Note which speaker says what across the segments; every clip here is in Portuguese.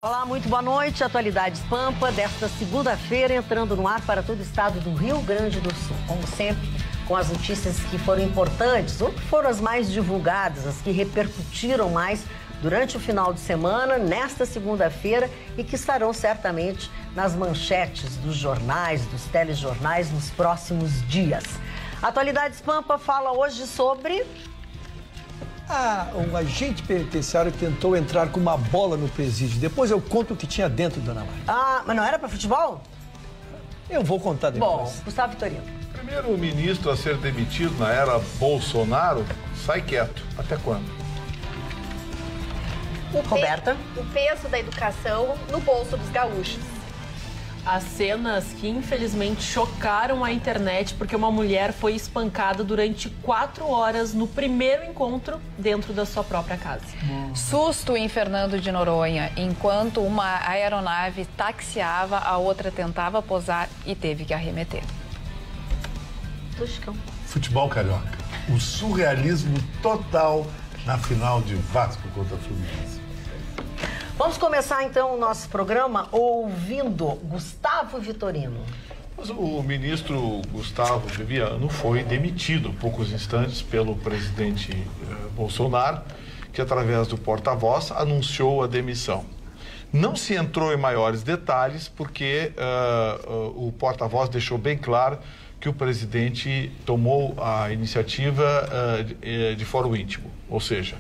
Speaker 1: Olá, muito boa noite. Atualidades Pampa desta segunda-feira, entrando no ar para todo o estado do Rio Grande do Sul. Como sempre, com as notícias que foram importantes ou que foram as mais divulgadas, as que repercutiram mais durante o final de semana, nesta segunda-feira, e que estarão certamente nas manchetes dos jornais, dos telejornais nos próximos dias. Atualidades Pampa fala hoje sobre...
Speaker 2: um agente penitenciário tentou entrar com uma bola no presídio. Depois eu conto o que tinha dentro, dona Mari.
Speaker 1: Mas não era para futebol?
Speaker 2: Eu vou contar depois.
Speaker 1: Bom, Gustavo Vitorino.
Speaker 3: Primeiro-ministro a ser demitido na era Bolsonaro sai quieto. Até quando?
Speaker 1: Roberta.
Speaker 4: O peso da educação no bolso dos gaúchos.
Speaker 5: As cenas que infelizmente chocaram a internet porque uma mulher foi espancada durante 4 horas no primeiro encontro dentro da sua própria casa.
Speaker 6: Susto em Fernando de Noronha. Enquanto uma aeronave taxiava, a outra tentava pousar e teve que arremeter.
Speaker 7: Futebol carioca. O surrealismo total na final de Vasco contra Fluminense.
Speaker 1: Vamos começar então o nosso programa ouvindo Gustavo Vitorino.
Speaker 3: O ministro Gustavo Bebiano foi demitido poucos instantes pelo presidente Bolsonaro, que através do porta-voz anunciou a demissão. Não se entrou em maiores detalhes porque o porta-voz deixou bem claro que o presidente tomou a iniciativa de fórum íntimo, ou seja,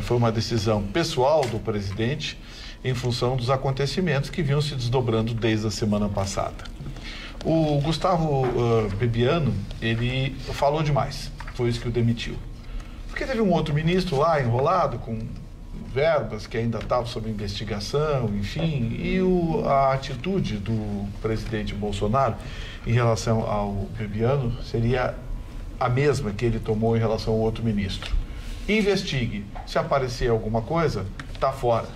Speaker 3: foi uma decisão pessoal do presidente em função dos acontecimentos que vinham se desdobrando desde a semana passada. O Gustavo Bebiano, ele falou demais, foi isso que o demitiu. Porque teve um outro ministro lá enrolado com verbas que ainda estavam sob investigação, enfim, e a atitude do presidente Bolsonaro em relação ao Bebiano seria a mesma que ele tomou em relação ao outro ministro. Investigue. Se aparecer alguma coisa, está fora.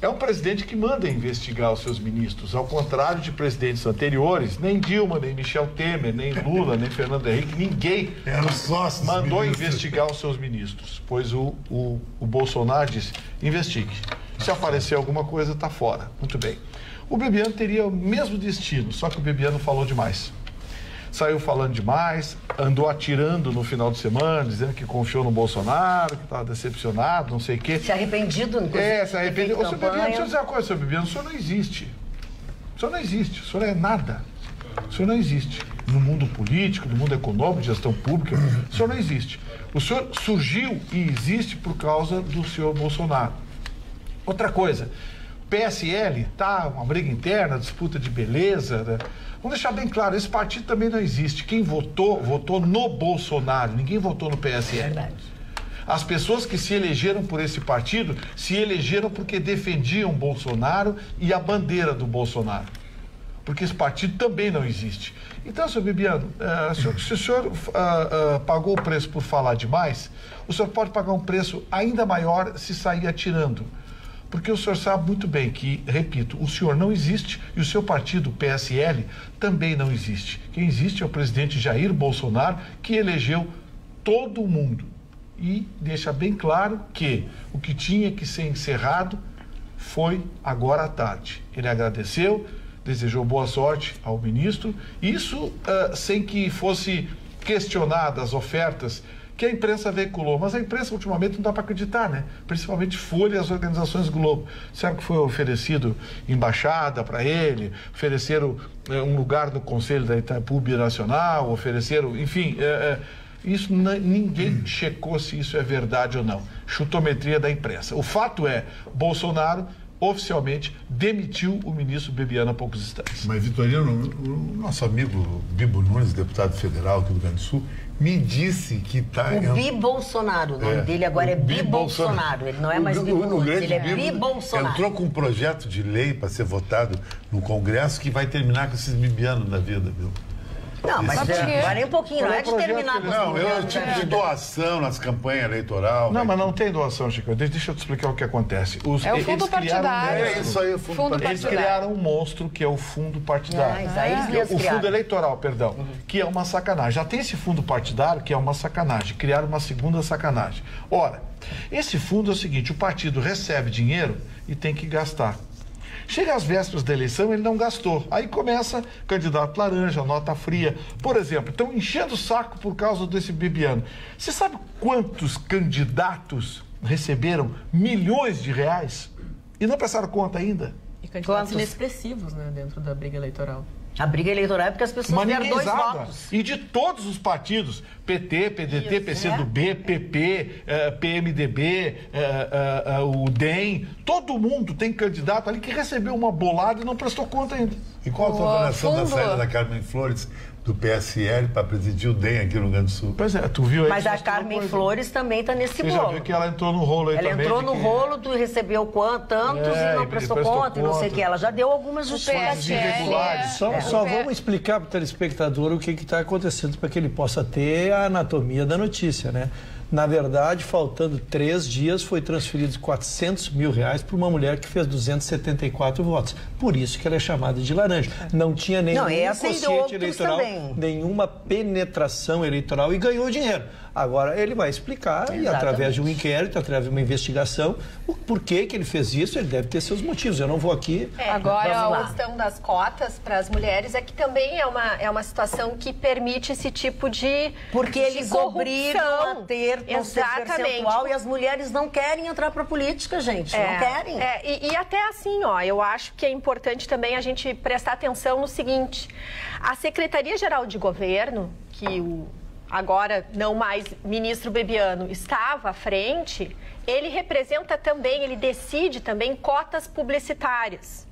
Speaker 3: É um presidente que manda investigar os seus ministros, ao contrário de presidentes anteriores, nem Dilma, nem Michel Temer, nem Lula, nem Fernando Henrique, ninguém mandou investigar os seus ministros, pois o Bolsonaro disse, investigue. Se aparecer alguma coisa, está fora. Muito bem. O Bebiano teria o mesmo destino, só que o Bebiano falou demais. Saiu falando demais, andou atirando no final de semana, dizendo que confiou no Bolsonaro, que estava decepcionado, não sei o quê.
Speaker 1: Se arrependido, inclusive.
Speaker 3: Se arrependido. Ô, senhor Bebiano, deixa eu dizer uma coisa, senhor Bebiano, o senhor não existe. O senhor não existe, o senhor é nada. O senhor não existe. No mundo político, no mundo econômico, de gestão pública, o senhor não existe. O senhor surgiu e existe por causa do senhor Bolsonaro. Outra coisa, PSL, tá, uma briga interna, disputa de beleza, né? Vamos deixar bem claro, esse partido também não existe. Quem votou, votou no Bolsonaro, ninguém votou no PSL.
Speaker 1: Verdade.
Speaker 3: As pessoas que se elegeram por esse partido, se elegeram porque defendiam Bolsonaro e a bandeira do Bolsonaro. Porque esse partido também não existe. Então, senhor Bebiano, se o senhor pagou o preço por falar demais, o senhor pode pagar um preço ainda maior se sair atirando. Porque o senhor sabe muito bem que, repito, o senhor não existe e o seu partido, o PSL, também não existe. Quem existe é o presidente Jair Bolsonaro, que elegeu todo mundo. E deixa bem claro que o que tinha que ser encerrado foi agora à tarde. Ele agradeceu, desejou boa sorte ao ministro, isso sem que fosse questionada as ofertas que a imprensa veiculou, mas a imprensa ultimamente não dá para acreditar, né? Principalmente Folha e as organizações Globo. Será que foi oferecido embaixada para ele? Ofereceram um lugar no Conselho da Itaipu Binacional? Ofereceram, enfim, isso ninguém checou se isso é verdade ou não. Chutometria da imprensa. O fato é, Bolsonaro oficialmente demitiu o ministro Bebiano há poucos instantes.
Speaker 7: Mas, Vitorino, o nosso amigo Bibo Nunes, deputado federal aqui do Rio Grande do Sul, me disse que está...
Speaker 1: O Bi-Bolsonaro, o nome dele agora é Bi-Bolsonaro. Ele não é mais Bibo Nunes, ele é Bi-Bolsonaro.
Speaker 7: Entrou com um projeto de lei para ser votado no Congresso que vai terminar com esses bibianos da vida, viu?
Speaker 1: Não, mas vale um pouquinho, não é determinado.
Speaker 7: Não, é o tipo de doação nas campanhas eleitorais.
Speaker 3: Não, mas não tem doação, Chico. Deixa eu te explicar o que acontece.
Speaker 6: É o fundo partidário.
Speaker 7: É isso aí, o fundo partidário.
Speaker 3: Eles criaram um monstro que é o fundo partidário. O fundo eleitoral, perdão, que é uma sacanagem. Já tem esse fundo partidário que é uma sacanagem. Criaram uma segunda sacanagem. Ora, esse fundo é o seguinte, o partido recebe dinheiro e tem que gastar. Chega às vésperas da eleição, ele não gastou. Aí começa candidato laranja, nota fria. Por exemplo, estão enchendo o saco por causa desse Bebiano. Você sabe quantos candidatos receberam milhões de reais e não prestaram conta ainda?
Speaker 5: E candidatos inexpressivos, né, dentro da briga eleitoral.
Speaker 1: A briga eleitoral é porque as pessoas deram 2 votos.
Speaker 3: E de todos os partidos, PT, PDT, PCdoB, PP, PMDB, o DEM, todo mundo tem candidato ali que recebeu uma bolada e não prestou conta ainda.
Speaker 7: E qual a tua avaliação da saída da Carmen Flores do PSL para presidir o DEM aqui no Rio Grande do Sul?
Speaker 3: Pois é, tu viu aí.
Speaker 1: Mas a Carmen Flores também está nesse bolo.
Speaker 3: Você já viu que ela entrou no rolo aí também?
Speaker 1: Ela entrou no rolo, tu recebeu tantos e não prestou conta e não sei o que. Ela já deu algumas justificativas.
Speaker 2: Só vamos explicar para o telespectador o que está acontecendo para que ele possa ter a anatomia da notícia, né? Na verdade, faltando 3 dias, foi transferidos R$400 mil para uma mulher que fez 274 votos. Por isso que ela é chamada de laranja. Não tinha nenhum quociente eleitoral, nenhuma penetração eleitoral e ganhou dinheiro. Agora ele vai explicar, e através de um inquérito, através de uma investigação, o porquê que ele fez isso, ele deve ter seus motivos. Eu não vou aqui...
Speaker 4: Agora, a questão das cotas para as mulheres é que também é uma situação que permite esse tipo de
Speaker 1: Porque eles
Speaker 4: corrupção.
Speaker 1: obrigam a ter percentual e as mulheres não querem entrar para a política, gente. Não querem.
Speaker 4: E até assim, ó, eu acho que é importante também a gente prestar atenção no seguinte. A Secretaria-Geral de Governo, que o agora não mais ministro Bebiano estava à frente, ele representa também, ele decide também cotas publicitárias.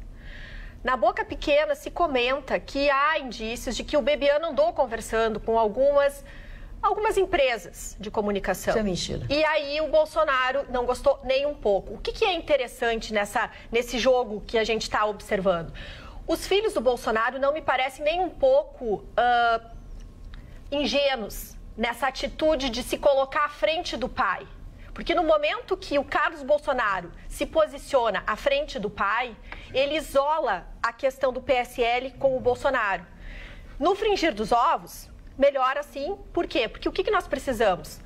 Speaker 4: Na Boca Pequena se comenta que há indícios de que o Bebiano andou conversando com algumas empresas de comunicação.
Speaker 1: Isso é mentira.
Speaker 4: E aí o Bolsonaro não gostou nem um pouco. O que é interessante nesse jogo que a gente está observando? Os filhos do Bolsonaro não me parecem nem um pouco ingênuos nessa atitude de se colocar à frente do pai. Porque no momento que o Carlos Bolsonaro se posiciona à frente do pai, ele isola a questão do PSL com o Bolsonaro. No frigir dos ovos, melhor assim. Por quê? Porque o que nós precisamos?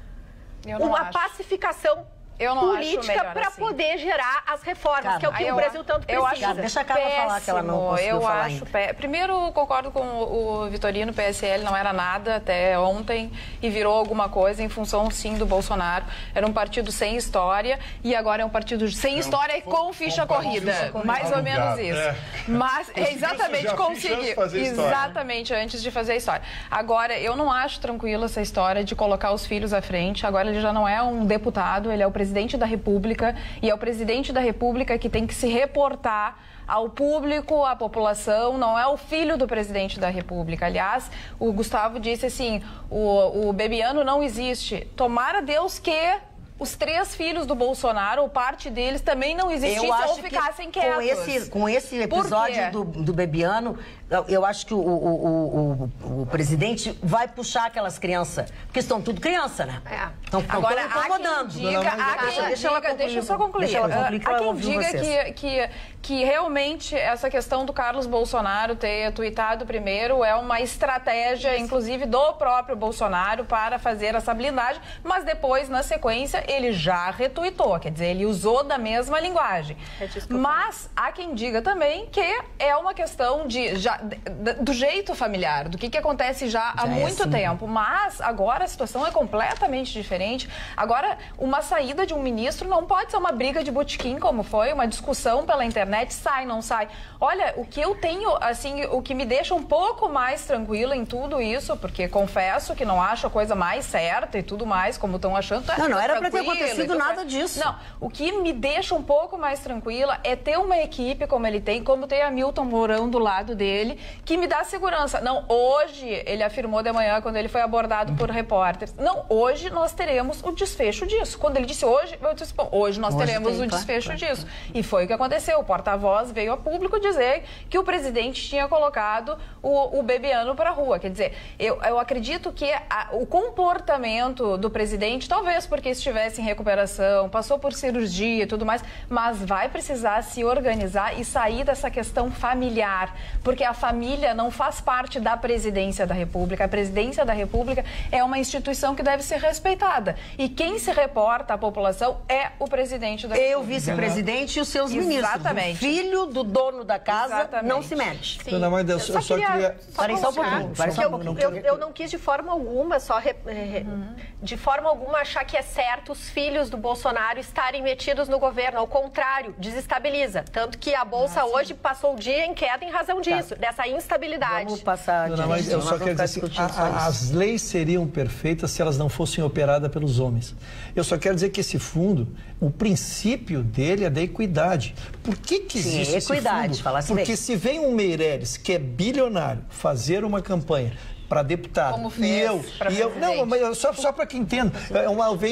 Speaker 4: Uma pacificação política para poder gerar as reformas, que é o que o Brasil tanto precisa.
Speaker 1: Deixa a Carla falar que ela não conseguiu falar ainda.
Speaker 6: Primeiro, concordo com o Vitorino, o PSL não era nada até ontem e virou alguma coisa em função, sim, do Bolsonaro. Era um partido sem história e agora é um partido sem história e com ficha corrida. Mais ou menos isso. Mas, exatamente, conseguiu. Exatamente, antes de fazer a história. Agora, eu não acho tranquila essa história de colocar os filhos à frente. Agora ele já não é um deputado, ele é o presidente da República, e é o presidente da República que tem que se reportar ao público, à população, não é o filho do presidente da República. Aliás, o Gustavo disse assim, o Bebiano não existe. Tomara Deus que os 3 filhos do Bolsonaro, ou parte deles, também não existissem ou ficassem quietos.
Speaker 1: Com esse episódio do Bebiano, eu acho que o presidente vai puxar aquelas crianças, porque estão tudo criança, né? Estão
Speaker 6: agora
Speaker 1: incomodando.
Speaker 6: Deixa eu só concluir. Há quem diga que realmente essa questão do Carlos Bolsonaro ter tuitado primeiro é uma estratégia, inclusive, do próprio Bolsonaro para fazer essa blindagem, mas depois, na sequência, ele já retuitou, quer dizer, ele usou da mesma linguagem. Mas há quem diga também que é uma questão do jeito familiar, do que acontece já há muito tempo. Mas agora a situação é completamente diferente. Agora, uma saída de um ministro não pode ser uma briga de botequim, como foi, uma discussão pela internet, sai, não sai. Olha, o que eu tenho, assim, o que me deixa um pouco mais tranquila em tudo isso, porque confesso que não acho a coisa mais certa e tudo mais, como estão achando.
Speaker 1: Não era pra ter acontecido nada disso.
Speaker 6: Não, o que me deixa um pouco mais tranquila é ter uma equipe como ele tem, como tem a Milton Mourão do lado dele, dele que me dá segurança. Não, hoje, ele afirmou de manhã, quando ele foi abordado por repórteres, não, hoje nós teremos o desfecho disso. Quando ele disse hoje, eu disse, bom, hoje nós teremos o desfecho disso. E foi o que aconteceu. O porta-voz veio a público dizer que o presidente tinha colocado o Bebiano para a rua. Quer dizer, eu acredito que o comportamento do presidente, talvez porque estivesse em recuperação, passou por cirurgia e tudo mais, mas vai precisar se organizar e sair dessa questão familiar, porque a família não faz parte da presidência da República. A presidência da República é uma instituição que deve ser respeitada. E quem se reporta à população é o presidente da República.
Speaker 1: O vice-presidente e os seus ministros.
Speaker 6: Exatamente.
Speaker 1: O filho do dono da casa não se mexe.
Speaker 2: Dona Maida, eu só queria...
Speaker 4: Eu não quis de forma alguma, de forma alguma achar que é certo os filhos do Bolsonaro estarem metidos no governo. Ao contrário, desestabiliza. Tanto que a Bolsa hoje passou o dia em queda em razão disso, dessa instabilidade.
Speaker 1: Vamos passar
Speaker 2: Dona Maida, eu só quero dizer assim, as leis seriam perfeitas se elas não fossem operadas pelos homens. Eu só quero dizer que esse fundo, o princípio dele é da equidade. Por que existe esse fundo? Porque se vem um Meirelles, que é bilionário, fazer uma campanha para deputado.
Speaker 6: Como fez
Speaker 2: não, mas só para que entenda.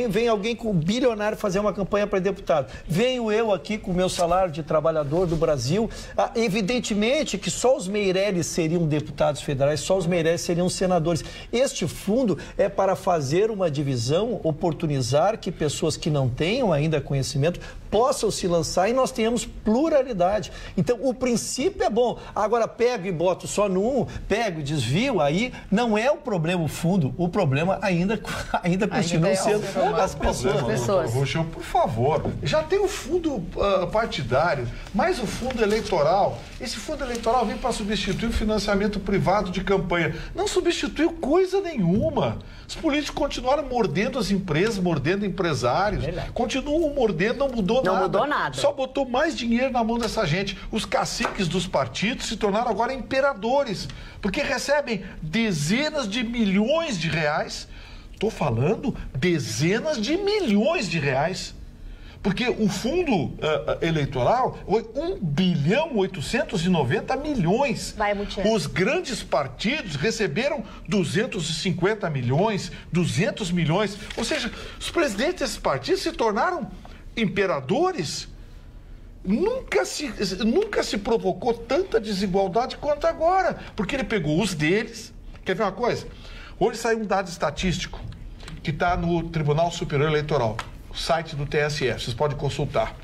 Speaker 2: Vem alguém com bilionário fazer uma campanha para deputado. Venho eu aqui com o meu salário de trabalhador do Brasil. Evidentemente que só os Meirelles seriam deputados federais, só os Meirelles seriam senadores. Este fundo é para fazer uma divisão, oportunizar que pessoas que não tenham ainda conhecimento possam se lançar e nós tenhamos pluralidade. Então, o princípio é bom. Agora, pego e boto só no pego e desvio, aí não é o problema o fundo, o problema ainda continua sendo as pessoas.
Speaker 3: Roxão, por favor, já tem o fundo partidário, mais o fundo eleitoral. Esse fundo eleitoral vem para substituir o financiamento privado de campanha. Não substituiu coisa nenhuma. Os políticos continuaram mordendo as empresas, mordendo empresários, continuam mordendo, não mudou nada. Só botou mais dinheiro na mão dessa gente. Os caciques dos partidos se tornaram agora imperadores, porque recebem dezenas de milhões de reais. Estou falando dezenas de milhões de reais. Porque o fundo eleitoral foi 1.890 bilhões. Os grandes partidos receberam 250 milhões, 200 milhões. Ou seja, os presidentes desses partidos se tornaram imperadores. Nunca se provocou tanta desigualdade quanto agora. Porque ele pegou os deles. Quer ver uma coisa? Hoje saiu um dado estatístico que está no Tribunal Superior Eleitoral. Site do TSE, vocês podem consultar.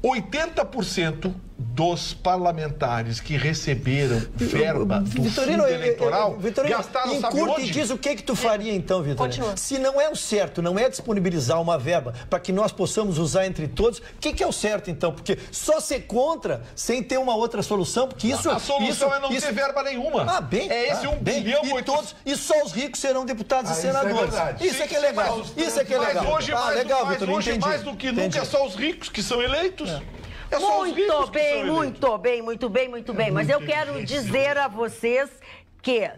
Speaker 3: 80% dos parlamentares que receberam verba do fundo eleitoral gastaram, sabe onde?
Speaker 2: E diz o que tu faria então, Vitorino? Se não é o certo, não é disponibilizar uma verba para que nós possamos usar entre todos, o que é o certo então? Porque só ser contra sem ter uma outra solução, porque isso...
Speaker 3: A solução é não ter verba nenhuma. Esse 1 bilhão...
Speaker 2: E só os ricos serão deputados e senadores. Isso é que é legal. Isso é que é legal.
Speaker 3: Mas hoje mais do que nunca é só os ricos que são eleitos.
Speaker 1: Muito bem. Mas eu quero dizer a vocês que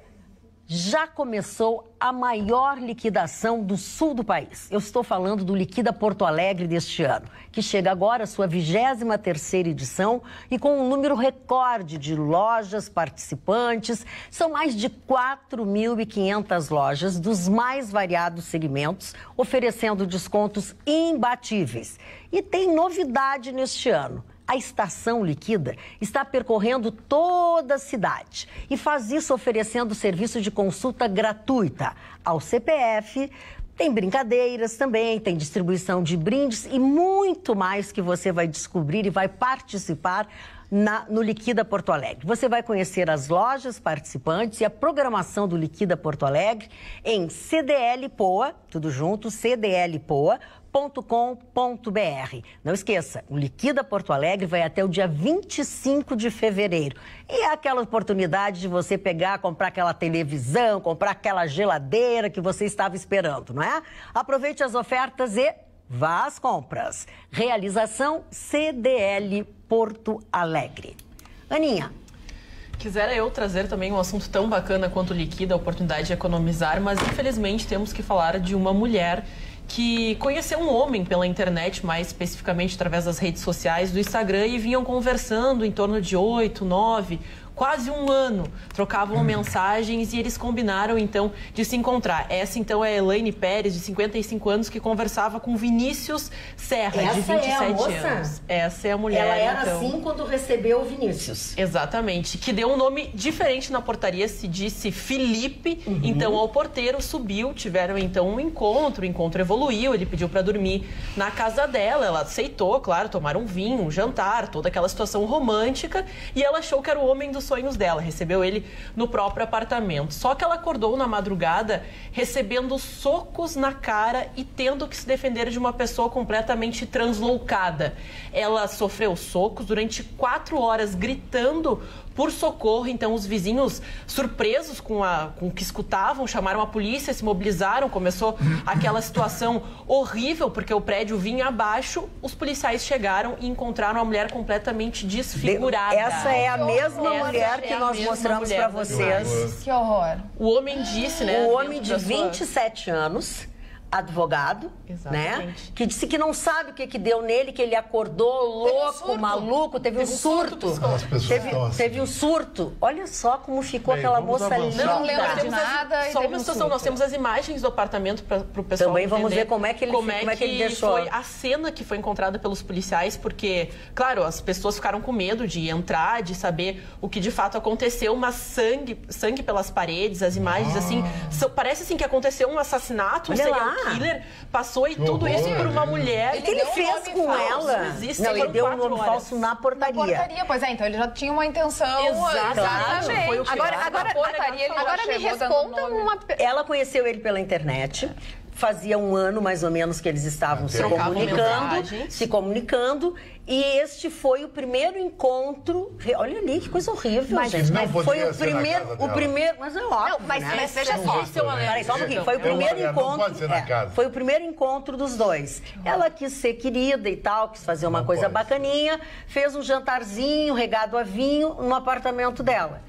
Speaker 1: já começou a maior liquidação do sul do país. Eu estou falando do Liquida Porto Alegre deste ano, que chega agora à sua 23ª edição e com um número recorde de lojas participantes. São mais de 4.500 lojas dos mais variados segmentos, oferecendo descontos imbatíveis. E tem novidade neste ano. A Estação Liquida está percorrendo toda a cidade e faz isso oferecendo serviço de consulta gratuita ao CPF. Tem brincadeiras também, tem distribuição de brindes e muito mais que você vai descobrir e vai participar no Liquida Porto Alegre. Você vai conhecer as lojas participantes e a programação do Liquida Porto Alegre em CDLPoa, tudo junto, CDLPoa.com.br. Não esqueça, o Liquida Porto Alegre vai até o dia 25 de fevereiro. E é aquela oportunidade de você pegar, comprar aquela televisão, comprar aquela geladeira que você estava esperando, não é? Aproveite as ofertas e vá às compras. Realização CDL Porto Alegre. Aninha.
Speaker 5: Quisera eu trazer também um assunto tão bacana quanto o Liquida, a oportunidade de economizar, mas infelizmente temos que falar de uma mulher que conheceu um homem pela internet, mais especificamente através das redes sociais do Instagram, e vinham conversando em torno de 8, 9... quase um ano, trocavam mensagens e eles combinaram, então, de se encontrar. Essa, então, é a Elaine Pérez, de 55 anos, que conversava com Vinícius Serra, de 27 anos. Essa é a mulher,
Speaker 1: ela era
Speaker 5: então...
Speaker 1: assim quando recebeu o Vinícius.
Speaker 5: Exatamente, que deu um nome diferente na portaria, se disse Felipe. Então, ao porteiro subiu, tiveram, então, um encontro, o encontro evoluiu, ele pediu para dormir na casa dela, ela aceitou, claro, tomaram um vinho, um jantar, toda aquela situação romântica, e ela achou que era o homem dos sonhos dela, recebeu ele no próprio apartamento. Só que ela acordou na madrugada recebendo socos na cara e tendo que se defender de uma pessoa completamente transloucada. Ela sofreu socos durante 4 horas, gritando por socorro. Então, os vizinhos, surpresos com o que escutavam, chamaram a polícia, se mobilizaram, começou aquela situação horrível, porque o prédio vinha abaixo, os policiais chegaram e encontraram a mulher completamente desfigurada.
Speaker 1: Essa é a mesma mulher que nós mostramos para vocês.
Speaker 6: Que horror.
Speaker 5: O homem disse, né?
Speaker 1: O homem de 27 anos, advogado, né? Que disse que não sabe o que deu nele, que ele acordou louco, maluco, teve um surto. Teve um surto. Olha só como ficou aquela moça linda.
Speaker 6: Não lembra de nada.
Speaker 5: Só uma situação, nós temos as imagens do apartamento para o pessoal
Speaker 1: também vamos ver como é que ele deixou.
Speaker 5: Foi a cena que foi encontrada pelos policiais, porque, claro, as pessoas ficaram com medo de entrar, de saber o que de fato aconteceu, mas sangue pelas paredes, as imagens, assim, parece assim que aconteceu um assassinato, um serial killer, passou e tudo isso por uma mulher.
Speaker 1: O que ele fez com ela? Não, ele deu um nome falso na portaria.
Speaker 6: Pois é, então ele já tinha uma intenção.
Speaker 5: Exatamente. Foi o que
Speaker 6: agora me responda uma...
Speaker 1: Ela conheceu ele pela internet. Fazia um ano, mais ou menos, que eles estavam se comunicando. E este foi o primeiro encontro. Olha ali, que coisa horrível, gente.
Speaker 7: Mas foi o
Speaker 1: primeiro. Mas é óbvio.
Speaker 6: Não, mas
Speaker 1: né?
Speaker 6: veja só.
Speaker 1: Peraí, só um pouquinho. Foi o primeiro encontro.
Speaker 7: Não pode ser na casa.
Speaker 1: Foi o primeiro encontro dos dois. Ela quis ser querida e tal, quis fazer uma coisa bacaninha, fez um jantarzinho regado a vinho no apartamento dela.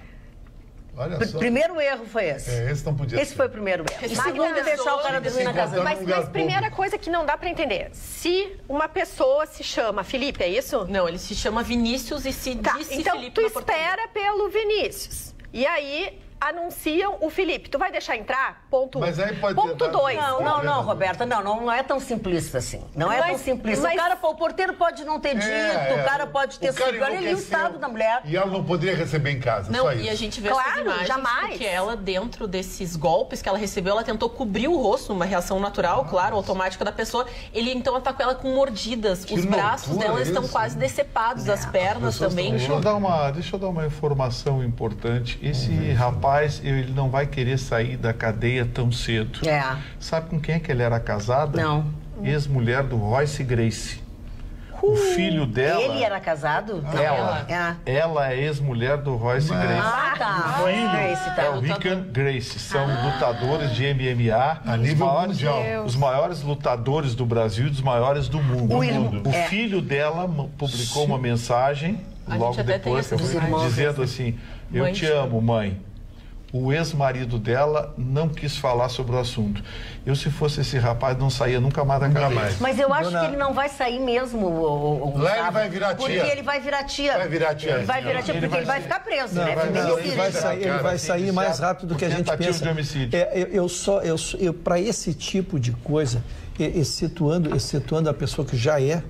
Speaker 7: Olha só.
Speaker 1: Primeiro erro foi esse.
Speaker 7: Esse não podia
Speaker 1: ser. Esse foi o primeiro erro. E segundo, deixar o cara dormir na casa.
Speaker 4: Mas primeira coisa que não dá pra entender. Se uma pessoa se chama Felipe, é isso?
Speaker 5: Não, ele se chama Vinícius e se disse
Speaker 4: então
Speaker 5: Felipe.
Speaker 4: Então tu espera pelo Vinícius. E aí anunciam o Felipe. Tu vai deixar entrar? Ponto 1.
Speaker 7: Mas aí pode
Speaker 4: Ponto 2.
Speaker 1: Não, Roberta, não é tão simplista assim. Não é tão simplista. O porteiro pode não ter dito, o cara pode ter sido. Olha ali o estado da mulher.
Speaker 7: E ela não poderia receber em casa,
Speaker 5: não,
Speaker 7: só isso.
Speaker 5: E a gente vê essas imagens,
Speaker 4: jamais.
Speaker 5: Porque ela, dentro desses golpes que ela recebeu, ela tentou cobrir o rosto, uma reação natural, claro, automática da pessoa. Ele, então, atacou ela com mordidas. Os braços dela estão quase decepados, as pernas também.
Speaker 3: Deixa eu dar uma informação importante. Esse rapaz, ele não vai querer sair da cadeia tão cedo. Sabe com quem é que ele era casado?
Speaker 1: Não.
Speaker 3: Ex-mulher do Royce Gracie. O filho dela...
Speaker 1: Ele era casado?
Speaker 3: Ela é ex-mulher do Royce Gracie.
Speaker 1: Tá.
Speaker 3: O filho é o Rican Gracie. São lutadores de MMA.
Speaker 7: A nível mundial.
Speaker 3: Os maiores lutadores do Brasil e dos maiores do mundo. O filho dela publicou uma mensagem logo depois, dizendo assim, eu te amo, mãe. O ex-marido dela não quis falar sobre o assunto. Eu, se fosse esse rapaz, não saía nunca mais da cadeia.
Speaker 1: Mas eu acho que ele não vai sair mesmo,
Speaker 7: Lá ele vai virar tia.
Speaker 1: Porque ele vai virar tia. Ele vai virar tia porque ele vai ficar preso, né?
Speaker 2: Ele vai sair mais rápido do que a gente pensa.
Speaker 3: De homicídio.
Speaker 2: Para esse tipo de coisa, excetuando a pessoa que já é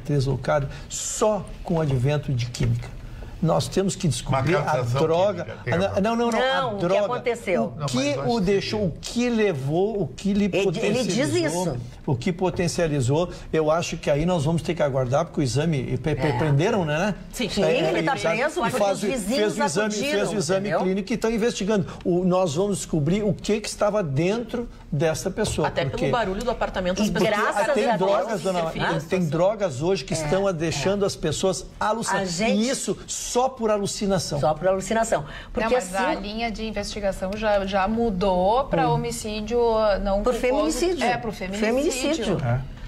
Speaker 2: deslocada, só com o advento de química. Nós temos que descobrir a droga. A droga.
Speaker 1: O que aconteceu?
Speaker 2: O que o deixou, o que levou, o que lhe potencializou.
Speaker 1: Ele diz isso.
Speaker 2: O que potencializou. Eu acho que aí nós vamos ter que aguardar, porque o exame. Prenderam, né?
Speaker 1: Sim, ele está preso, porque os vizinhos
Speaker 2: fez o exame clínico e estão investigando. Nós vamos descobrir o que estava dentro dessa pessoa.
Speaker 5: Até pelo barulho do apartamento, as
Speaker 2: pessoas... Tem drogas hoje que estão deixando as pessoas alucinando. E isso só por alucinação.
Speaker 1: Só por alucinação. Porque
Speaker 6: mas a linha de investigação já mudou para homicídio não
Speaker 1: por feminicídio.
Speaker 6: Por feminicídio.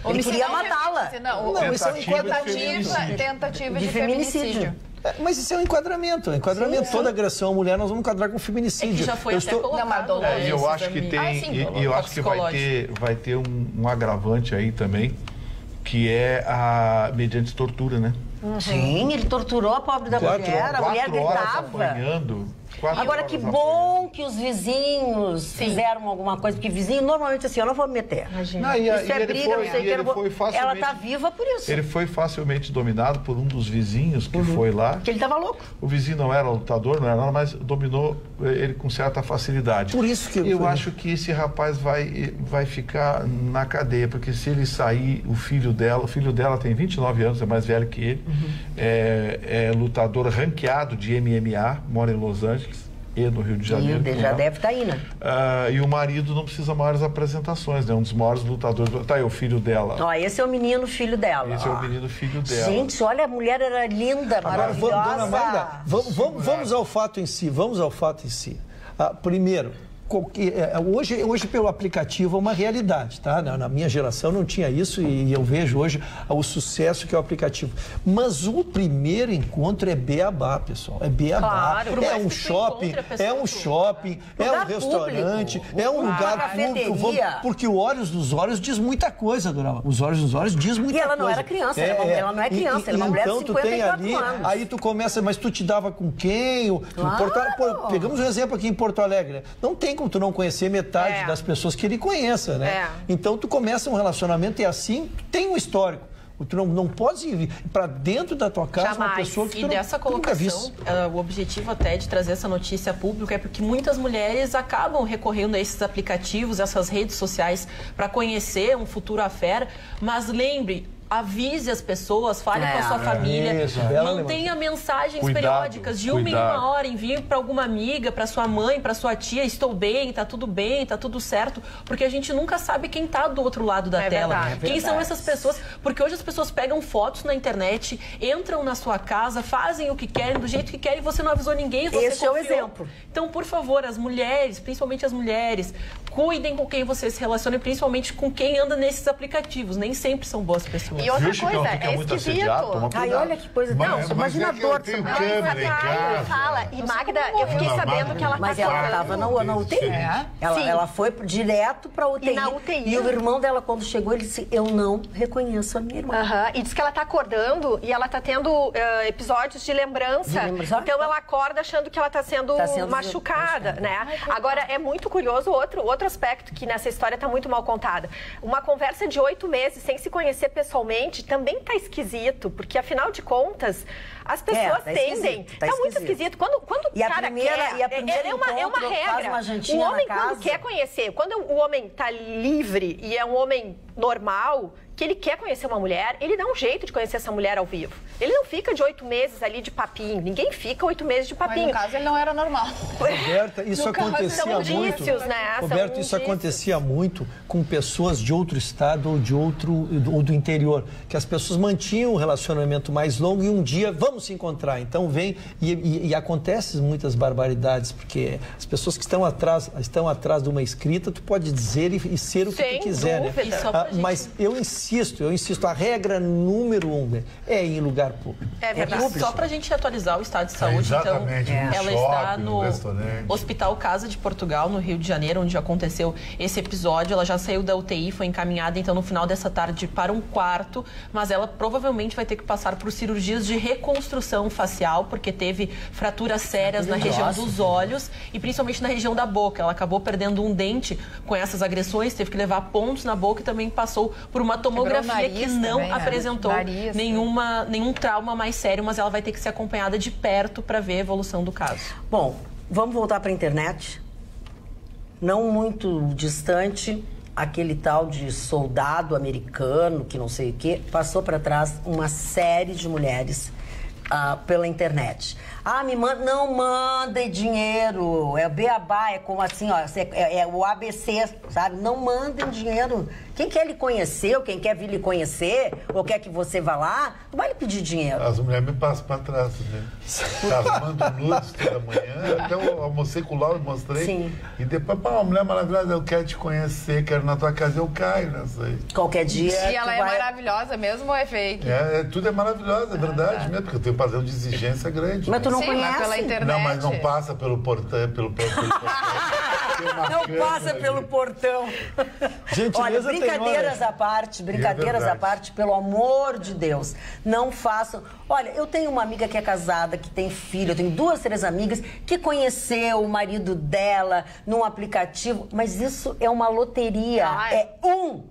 Speaker 1: Ele queria matá-la.
Speaker 6: Tentativa de feminicídio.
Speaker 2: Mas isso é um enquadramento. Toda agressão à mulher nós vamos enquadrar com feminicídio.
Speaker 5: Que já foi colocado.
Speaker 3: Eu acho que tem, eu acho que vai ter um agravante aí também, que é mediante tortura, né?
Speaker 1: Sim, ele torturou a pobre da mulher, a mulher gritava. Agora, que bom que os vizinhos fizeram alguma coisa, porque vizinho, normalmente assim, eu não vou me meter.
Speaker 3: Não, isso é briga, não sei o que.
Speaker 1: Ela tá viva por isso.
Speaker 3: Ele foi facilmente dominado por um dos vizinhos que foi lá.
Speaker 1: Que ele tava louco.
Speaker 3: O vizinho não era lutador, não era nada, mas dominou ele com certa facilidade.
Speaker 2: Por isso que
Speaker 3: eu acho que esse rapaz vai ficar na cadeia, porque se ele sair, o filho dela tem 29 anos, é mais velho que ele, é lutador ranqueado de MMA, mora em Los Angeles e no Rio de Janeiro.
Speaker 1: Já deve estar aí, né?
Speaker 3: E o marido não precisa maiores apresentações, né? Um dos maiores lutadores. Tá aí o filho dela.
Speaker 1: Ó, esse é o menino filho dela.
Speaker 3: Esse é o menino filho dela.
Speaker 1: Gente, olha, a mulher era linda, maravilhosa.
Speaker 2: Dona Magda, vamos ao fato em si. Primeiro, hoje pelo aplicativo é uma realidade, tá? Na minha geração não tinha isso e eu vejo hoje o sucesso que é o aplicativo. Mas o primeiro encontro é beabá, pessoal. É beabá.
Speaker 5: Claro,
Speaker 2: é um shopping, é um restaurante,
Speaker 1: público,
Speaker 2: é um lugar público. Porque o olhos dos olhos diz muita coisa, Dona Magda. Os olhos dos olhos diz muita coisa.
Speaker 1: E ela não era criança, ela não é criança, ela é uma mulher de 54 anos.
Speaker 2: Aí tu começa, mas tu te dava com quem? Pegamos um exemplo aqui em Porto Alegre, né? Não tem como tu não conhecer metade das pessoas que ele conheça, né? Então tu começa um relacionamento e assim tu tem um histórico. Tu não pode ir para dentro da tua casa uma pessoa que tu
Speaker 5: dessa colocação, o objetivo até de trazer essa notícia pública é porque muitas mulheres acabam recorrendo a esses aplicativos, essas redes sociais para conhecer um futuro affair, mas lembre, avise as pessoas, fale com a sua família, mantenha mensagens periódicas de uma em uma hora, envie para alguma amiga, para sua mãe, para sua tia, estou bem, tá tudo certo, porque a gente nunca sabe quem tá do outro lado da tela. Quem são essas pessoas? Porque hoje as pessoas pegam fotos na internet, entram na sua casa, fazem o que querem, do jeito que querem, e você não avisou ninguém, você
Speaker 1: Esse
Speaker 5: confiou.
Speaker 1: É o exemplo.
Speaker 5: Então, por favor, as mulheres, principalmente as mulheres, cuidem com quem você se relaciona, principalmente com quem anda nesses aplicativos. Nem sempre são boas pessoas.
Speaker 4: E outra coisa, é esquisito.
Speaker 1: Ai, olha que coisa. Não, imagina a dor.
Speaker 4: Fala. E Magda, eu fiquei sabendo que ela
Speaker 1: Mas ela estava na UTI. Ela foi direto para UTI.
Speaker 4: E na UTI.
Speaker 1: E o irmão dela, quando chegou, ele disse, eu não reconheço a minha irmã.
Speaker 4: E diz que ela está acordando e ela está tendo episódios de lembrança. Então ela acorda achando que ela está sendo machucada, né? Agora, é muito curioso outro aspecto que nessa história está muito mal contada. Uma conversa de 8 meses sem se conhecer pessoalmente também tá esquisito, porque afinal de contas as pessoas tendem. Tá muito esquisito. Quando o cara quer, é uma regra. O homem quando quer conhecer, quando o homem tá livre e é um homem normal, que ele quer conhecer uma mulher, ele dá um jeito de conhecer essa mulher ao vivo. Ele não fica de 8 meses ali de papinho. Ninguém fica 8 meses de papinho.
Speaker 6: Mas no caso ele não era normal.
Speaker 2: Roberta, isso acontecia muito.
Speaker 4: Né?
Speaker 2: Roberto, isso acontecia muito com pessoas de outro estado ou do interior, que as pessoas mantinham um relacionamento mais longo e um dia vamos se encontrar. Então vem e acontece muitas barbaridades, porque as pessoas que estão atrás de uma escrita, tu pode dizer e ser o que tu quiser, né? Mas eu insisto, a regra número 1 é ir em lugar público.
Speaker 5: É verdade. Só para a gente atualizar o estado de saúde, então, ela está no Hospital Casa de Portugal, no Rio de Janeiro, onde aconteceu esse episódio. Ela já saiu da UTI, foi encaminhada, então, no final dessa tarde para um quarto, mas ela provavelmente vai ter que passar por cirurgias de reconstrução facial, porque teve fraturas sérias na região dos olhos e principalmente na região da boca. Ela acabou perdendo um dente com essas agressões, teve que levar pontos na boca e também passou por uma tomografia que não apresentou nenhum trauma mais sério, mas ela vai ter que ser acompanhada de perto para ver a evolução do caso.
Speaker 1: Bom, vamos voltar para a internet. Não muito distante, aquele tal de soldado americano, que não sei o quê, passou para trás uma série de mulheres pela internet. Não mandem dinheiro, é beabá, é como assim, ó, é o ABC, sabe? Não mandem dinheiro. Quem quer lhe conhecer, ou quem quer vir lhe conhecer, ou quer que você vá lá, não vai lhe pedir dinheiro.
Speaker 7: As mulheres me passam para trás, né? Elas mandam nudes toda manhã, até eu almocei com o Lauro, mostrei. Sim. E depois, uma mulher maravilhosa, eu quero te conhecer, quero na tua casa, eu caio nessa aí.
Speaker 1: Qualquer dia.
Speaker 6: E ela é maravilhosa mesmo ou é fake?
Speaker 7: Tudo é maravilhoso, é verdade mesmo, porque tem um padrão de exigência grande.
Speaker 1: Mas tu não conhece?
Speaker 6: Mas pela internet.
Speaker 7: Não, mas não passa pelo portão, pelo
Speaker 1: Não passa pelo portão. Olha, brincadeiras à parte, pelo amor de Deus, não façam. Olha, eu tenho uma amiga que é casada, que tem filho, eu tenho 2, 3 amigas que conheceu o marido dela num aplicativo, mas isso é uma loteria, é 1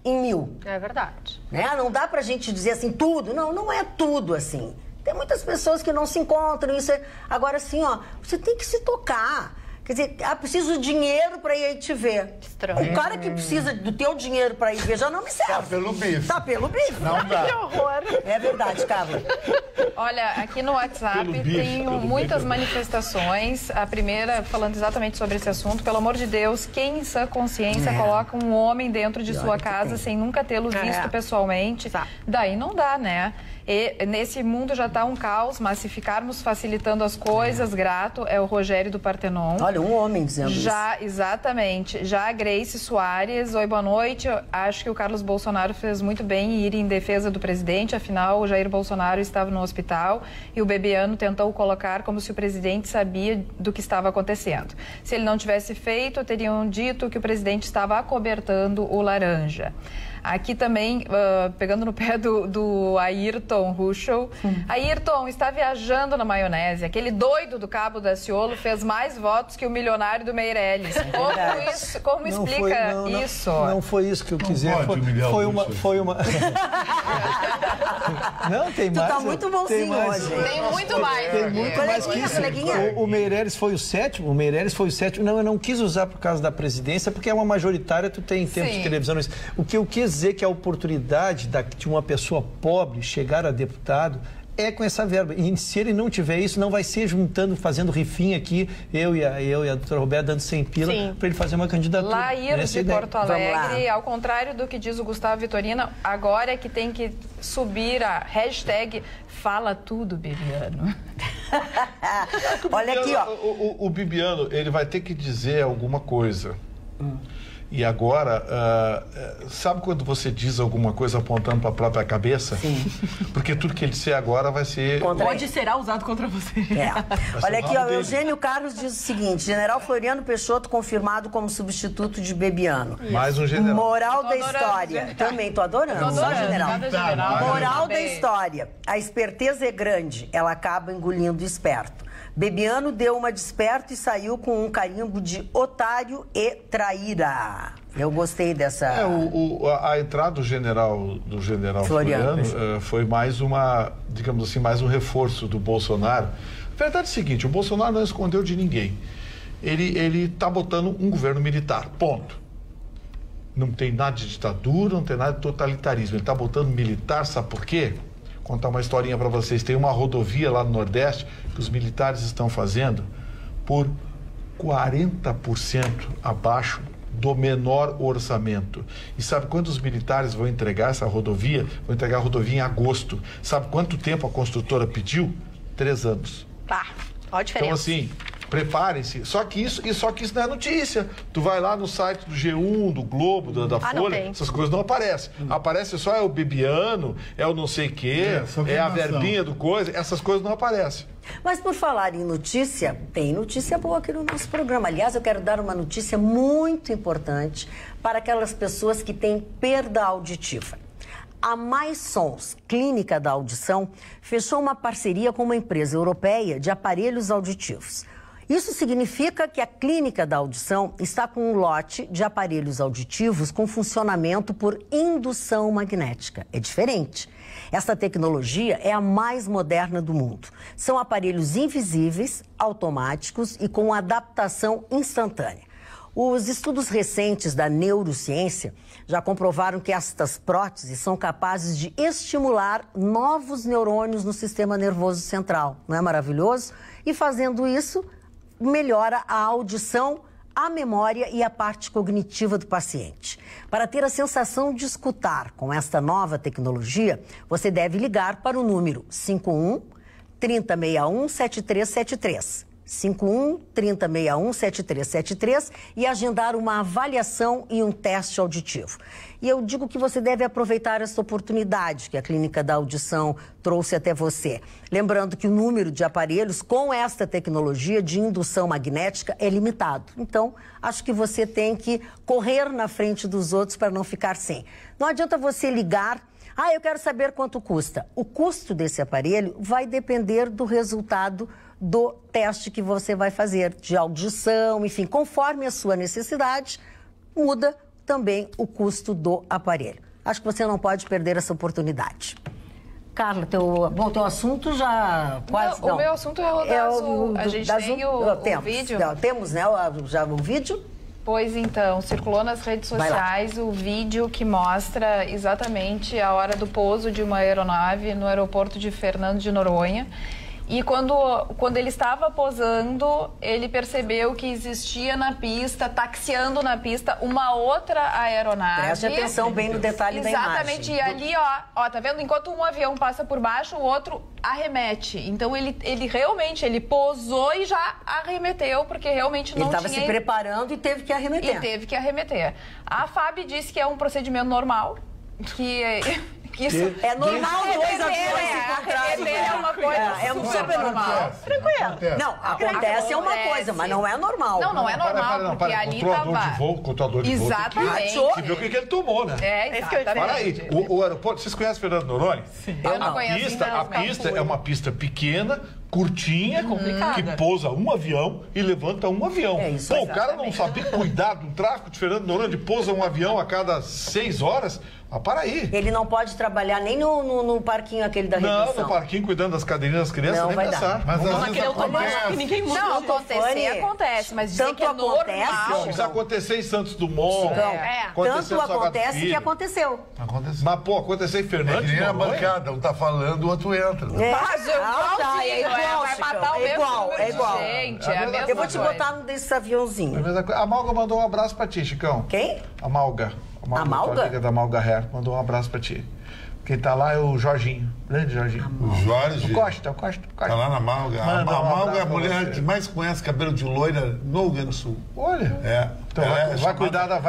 Speaker 1: em 1000.
Speaker 4: É verdade.
Speaker 1: Né? Não dá pra gente dizer assim, tudo, não é tudo assim. Tem muitas pessoas que não se encontram, isso é... Agora assim, ó, você tem que se tocar. Quer dizer, preciso de dinheiro para ir aí te ver.
Speaker 4: Estranho.
Speaker 1: O cara que precisa do teu dinheiro para ir ver já não me serve.
Speaker 7: Tá pelo bife.
Speaker 1: Tá pelo bife.
Speaker 7: Não dá.
Speaker 4: Que horror.
Speaker 1: É verdade, Carla.
Speaker 6: Olha, aqui no WhatsApp tem muitas manifestações. A primeira, falando exatamente sobre esse assunto. Pelo amor de Deus, quem em sã consciência coloca um homem dentro de sua casa sem nunca tê-lo visto pessoalmente? Daí não dá, né? E nesse mundo já está um caos, mas se ficarmos facilitando as coisas, grato, é o Rogério do Partenon.
Speaker 1: Olha, um homem dizendo isso.
Speaker 6: Exatamente. Já a Grace Soares, oi, boa noite. Eu acho que o Carlos Bolsonaro fez muito bem em ir em defesa do presidente, afinal o Jair Bolsonaro estava no hospital e o Bebiano tentou colocar como se o presidente sabia do que estava acontecendo. Se ele não tivesse feito, teriam dito que o presidente estava acobertando o laranja. Aqui também, pegando no pé do Ayrton Ruschel. Ayrton está viajando na maionese. Aquele doido do Cabo Daciolo fez mais votos que o milionário do Meirelles. Como explica isso?
Speaker 2: Não foi isso que eu quis dizer. Foi uma... Não, tem mais.
Speaker 1: Tu tá muito bonzinho hoje.
Speaker 6: Tem muito mais.
Speaker 2: Tem muito mais que isso. O Meirelles foi o sétimo. Não, eu não quis usar por causa da presidência, porque é uma majoritária, tu tem tempo de televisão. O que eu quis dizer que a oportunidade de uma pessoa pobre chegar a deputado é com essa verba. E se ele não tiver isso, não vai ser juntando, fazendo rifinha aqui, eu e a doutora Roberta dando 100 pila para ele fazer uma candidatura.
Speaker 6: Laír de Porto Alegre, ao contrário do que diz o Gustavo Vitorino, agora é que tem que subir a hashtag Fala Tudo, Bebiano.
Speaker 1: Olha aqui, ó.
Speaker 3: O Bebiano, ele vai ter que dizer alguma coisa. E agora, sabe quando você diz alguma coisa apontando para a própria cabeça? Sim. Porque tudo que ele disser agora vai ser...
Speaker 5: Será usado contra você.
Speaker 1: Olha aqui, ó, o Eugênio Carlos diz o seguinte: General Floriano Peixoto confirmado como substituto de Bebiano.
Speaker 3: Mais um general.
Speaker 1: Moral da história. Também tô adorando. Só general. Moral da história. A esperteza é grande, ela acaba engolindo o esperto. Bebiano deu uma de esperto e saiu com um carimbo de otário e traíra. Eu gostei dessa...
Speaker 3: A entrada do general Floriano foi mais uma, digamos assim, mais um reforço do Bolsonaro. A verdade é o seguinte, o Bolsonaro não escondeu de ninguém. Ele está botando um governo militar, ponto. Não tem nada de ditadura, não tem nada de totalitarismo. Ele está botando militar, sabe por quê? Vou contar uma historinha para vocês. Tem uma rodovia lá no Nordeste que os militares estão fazendo por 40% abaixo do menor orçamento. E sabe quantos militares vão entregar essa rodovia? Vão entregar a rodovia em agosto. Sabe quanto tempo a construtora pediu? 3 anos.
Speaker 4: Tá, olha a diferença.
Speaker 3: Então, assim, preparem-se. Só que isso não é notícia. Tu vai lá no site do G1, do Globo, da Folha, essas coisas não aparecem. Aparece só é o Bebiano, é o não sei o quê, é a verbinha do coisa, essas coisas não aparecem.
Speaker 1: Mas por falar em notícia, tem notícia boa aqui no nosso programa. Aliás, eu quero dar uma notícia muito importante para aquelas pessoas que têm perda auditiva. A Mais Sons, Clínica da Audição, fechou uma parceria com uma empresa europeia de aparelhos auditivos. Isso significa que a Clínica da Audição está com um lote de aparelhos auditivos com funcionamento por indução magnética. É diferente. Essa tecnologia é a mais moderna do mundo. São aparelhos invisíveis, automáticos e com adaptação instantânea. Os estudos recentes da neurociência já comprovaram que estas próteses são capazes de estimular novos neurônios no sistema nervoso central. Não é maravilhoso? E fazendo isso, melhora a audição, a memória e a parte cognitiva do paciente. Para ter a sensação de escutar com esta nova tecnologia, você deve ligar para o número 51 3061 7373. 51-3061-7373 e agendar uma avaliação e um teste auditivo. E eu digo que você deve aproveitar essa oportunidade que a Clínica da Audição trouxe até você. Lembrando que o número de aparelhos com esta tecnologia de indução magnética é limitado. Então, acho que você tem que correr na frente dos outros para não ficar sem. Não adianta você ligar: ah, eu quero saber quanto custa. O custo desse aparelho vai depender do resultado do teste que você vai fazer, de audição, enfim, conforme a sua necessidade, muda também o custo do aparelho. Acho que você não pode perder essa oportunidade. Carla, teu assunto já quase...
Speaker 6: Não, o meu assunto é o da Azul. A gente tem o vídeo.
Speaker 1: Temos, né, já o vídeo?
Speaker 6: Pois então, circulou nas redes sociais o vídeo que mostra exatamente a hora do pouso de uma aeronave no aeroporto de Fernando de Noronha. E quando ele estava pousando, ele percebeu que existia na pista, taxiando na pista, uma outra aeronave.
Speaker 1: Preste atenção bem no detalhe da imagem.
Speaker 6: Exatamente. E ali, ó, tá vendo? Enquanto um avião passa por baixo, o outro arremete. Então, ele realmente, ele pousou e já arremeteu, porque realmente não tinha...
Speaker 1: Ele estava se preparando e teve que arremeter.
Speaker 6: A FAB disse que é um procedimento normal, que... Isso
Speaker 1: é normal dois aviões se encontrarem.
Speaker 6: É uma coisa super normal.
Speaker 1: Tranquilo. Não, acontece é uma coisa, mas não é normal.
Speaker 6: Não é normal, porque ali tava...
Speaker 3: Controlador de voo.
Speaker 6: Exatamente.
Speaker 3: Você viu o que ele tomou, né?
Speaker 6: Exatamente.
Speaker 3: Para aí, o aeroporto, vocês conhecem Fernando Noronha?
Speaker 6: Sim.
Speaker 3: A pista é uma pista pequena, curtinha, que pousa um avião e levanta um avião. O cara não sabia cuidar do tráfego de Fernando Noronha, de pousa um avião a cada 6 horas. Mas para aí.
Speaker 1: Ele não pode trabalhar nem no parquinho aquele da redução.
Speaker 3: Não, no parquinho cuidando das cadeirinhas das crianças, nem pensar.
Speaker 7: Mas às vezes acontece.
Speaker 6: Ninguém muda. Não, acontece, mas dizer que é normal.
Speaker 3: Precisa acontecer em Santos Dumont.
Speaker 1: Tanto acontece que aconteceu.
Speaker 3: Mas, pô, aconteceu em Fernando de
Speaker 7: Noronha.
Speaker 3: A
Speaker 7: bancada, um tá falando, o outro entra.
Speaker 6: Vai matar o mesmo número de gente. É a mesma coisa.
Speaker 1: Eu vou te botar num desses aviãozinhos.
Speaker 3: A Malga mandou um abraço pra ti, Chicão.
Speaker 1: Quem?
Speaker 3: A Malga. A
Speaker 1: Malga?
Speaker 3: Amiga da Malga Hair mandou um abraço pra ti. Quem tá lá é o Jorginho. Grande Jorginho.
Speaker 7: O Jorge?
Speaker 3: O Costa.
Speaker 7: Tá lá na Malga. A Malga é a mulher que mais conhece cabelo de loira no Rio Grande do Sul.
Speaker 3: Olha. Então vai cuidar da...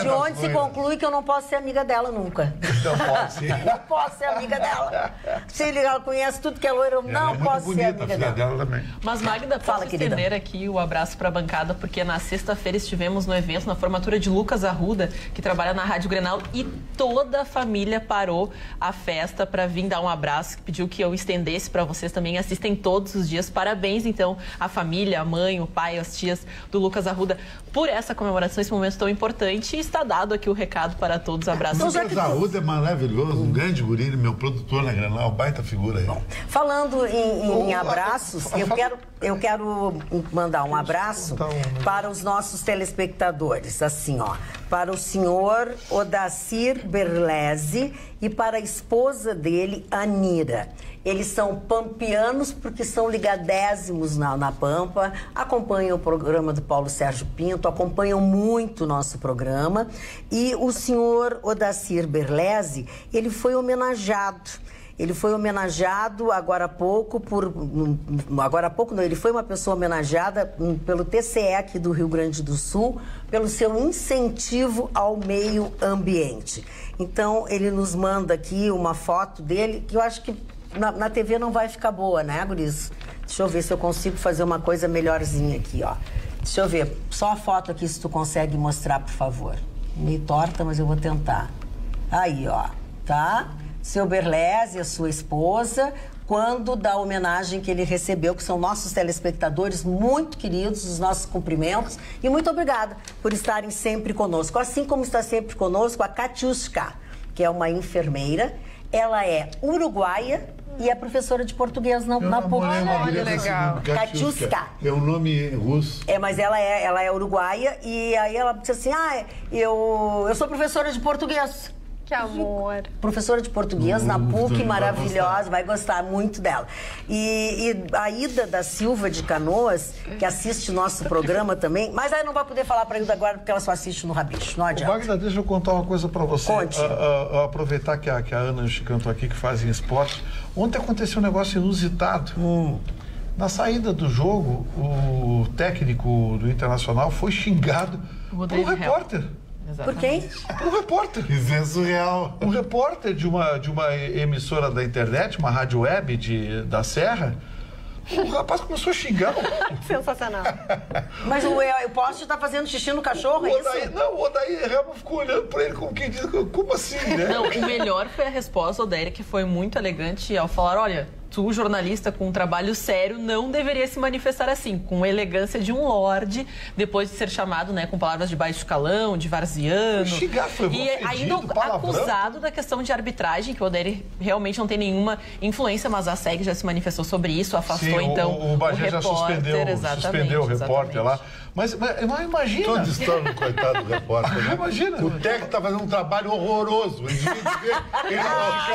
Speaker 1: De onde se conclui que eu não posso ser amiga dela nunca.
Speaker 3: Então pode ser.
Speaker 1: Não posso ser amiga dela. Se ela conhece tudo que é loira, eu não posso ser amiga dela.
Speaker 7: Também.
Speaker 5: Mas, Magda, posso estender aqui o abraço para a bancada, porque na sexta-feira estivemos no evento, na formatura de Lucas Arruda, que trabalha na Rádio Grenal, e toda a família parou a festa para vir dar um abraço, que pediu que eu estendesse para vocês também. Assistem todos os dias. Parabéns, então, à família, a mãe, o pai, as tias do Lucas Arruda, por essa comemoração, esse momento tão importante. E está dado aqui o recado para todos. Abraço.
Speaker 7: O Lucas Arruda é maravilhoso, um grande guri, meu produtor na Grenal, baita figura aí.
Speaker 1: Bom, falando em abraços, eu quero mandar um abraço para os nossos telespectadores, assim, ó, para o senhor Odacir Berlese e para a esposa dele, Anira. Eles são pampianos porque são ligadésimos na Pampa, acompanham o programa do Paulo Sérgio Pinto, acompanham muito o nosso programa. E o senhor Odacir Berlese, ele foi homenageado. Ele foi homenageado agora há pouco ele foi uma pessoa homenageada pelo TCE aqui do Rio Grande do Sul, pelo seu incentivo ao meio ambiente. Então, ele nos manda aqui uma foto dele, que eu acho que na TV não vai ficar boa, né, guris? Deixa eu ver se eu consigo fazer uma coisa melhorzinha aqui, ó. Deixa eu ver, só a foto aqui, se tu consegue mostrar, por favor. Meio torta, mas eu vou tentar. Aí, ó, tá? Seu Berlese e a sua esposa, quando da homenagem que ele recebeu, que são nossos telespectadores muito queridos, os nossos cumprimentos. E muito obrigada por estarem sempre conosco. Assim como está sempre conosco a Katiuska, que é uma enfermeira. Ela é uruguaia e é professora de português na PUC.
Speaker 6: Olha, legal.
Speaker 1: Katiuska.
Speaker 7: É um nome russo.
Speaker 1: Mas ela é uruguaia e aí ela disse assim, eu sou professora de português.
Speaker 6: Que amor.
Speaker 1: Professora de português na PUC, maravilhosa, vai gostar muito dela. E a Ida da Silva de Canoas, que assiste nosso programa também, mas aí não vai poder falar para a Ida agora porque ela só assiste no Rabicho, não adianta.
Speaker 3: Magda, deixa eu contar uma coisa para você.
Speaker 1: Conte.
Speaker 3: Aproveitar que a Ana e o Chicão estão aqui, que fazem esporte. Ontem aconteceu um negócio inusitado. Na saída do jogo, o técnico do Internacional foi xingado por um repórter.
Speaker 1: Por quem?
Speaker 3: Por um repórter.
Speaker 7: Isso é surreal.
Speaker 3: Um repórter de uma emissora da internet, uma rádio web da Serra. O rapaz começou a xingar.
Speaker 4: Sensacional.
Speaker 1: Mas o poste tá fazendo xixi no cachorro, é isso?
Speaker 3: Não, o Odair Helman ficou olhando pra ele como quem diz, como assim, né?
Speaker 5: Não, o melhor foi a resposta, Odair, que foi muito elegante ao falar, olha, tu, jornalista com um trabalho sério, não deveria se manifestar assim, com elegância de um lorde, depois de ser chamado, né, com palavras de baixo escalão, de varziano.
Speaker 3: Foi
Speaker 5: ainda acusado da questão de arbitragem, que o Odair realmente não tem nenhuma influência, mas a SEG já se manifestou sobre isso, afastou então
Speaker 3: o Bagé já suspendeu o repórter lá. Mas imagina.
Speaker 7: Toda história do coitado do repórter. Né?
Speaker 3: Imagina.
Speaker 7: O técnico tá fazendo um trabalho horroroso.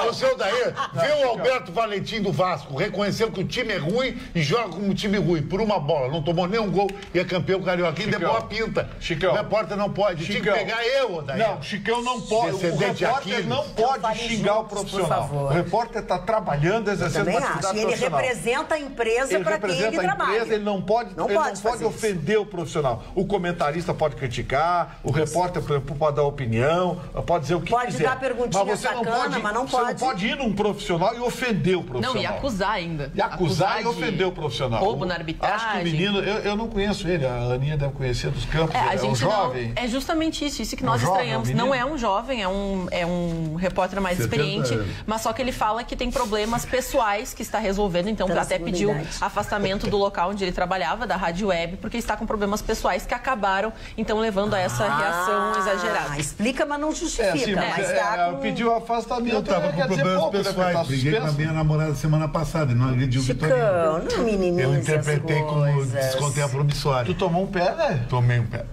Speaker 7: O seu Odair vê o Alberto Valentim do Vasco, reconheceu que o time é ruim e joga como um time ruim, por uma bola. Não tomou nenhum gol e é campeão carioca. E deu a pinta.
Speaker 3: Chicão.
Speaker 7: O repórter não pode. Tinha que pegar eu, Odair.
Speaker 3: Não, Chicão não pode. O repórter não pode xingar o profissional. O repórter está trabalhando, exercendo uma atividade profissional.
Speaker 1: E ele representa a empresa para quem ele trabalha.
Speaker 3: Ele não pode ofender o profissional. O comentarista pode criticar, o repórter, por exemplo, pode dar opinião, pode dizer o que quiser.
Speaker 1: Pode dar perguntinha sacana, mas não pode.
Speaker 3: Você não pode ir num profissional e ofender o profissional.
Speaker 5: Não, e acusar ainda.
Speaker 3: E acusar e ofender o profissional.
Speaker 5: Roubo na arbitragem.
Speaker 3: Acho que o menino, eu não conheço ele, a Aninha deve conhecer dos campos,
Speaker 5: é
Speaker 3: um jovem.
Speaker 5: É justamente isso que nós estranhamos. Não é um jovem, é um repórter mais experiente, mas só que ele fala que tem problemas pessoais que está resolvendo, então até pediu afastamento do local onde ele trabalhava, da rádio web, porque está com problemas pessoais que acabaram, então, levando a essa reação exagerada.
Speaker 1: Explica, mas não justifica.
Speaker 3: Pediu afastamento.
Speaker 7: Eu estava com problemas pessoais. Briguei com a minha namorada semana passada e não agrediu o Vitorino.
Speaker 1: Não minimiza.
Speaker 7: Eu interpretei como descontei a promissória.
Speaker 3: Tu tomou um pé, né?
Speaker 7: Tomei um pé.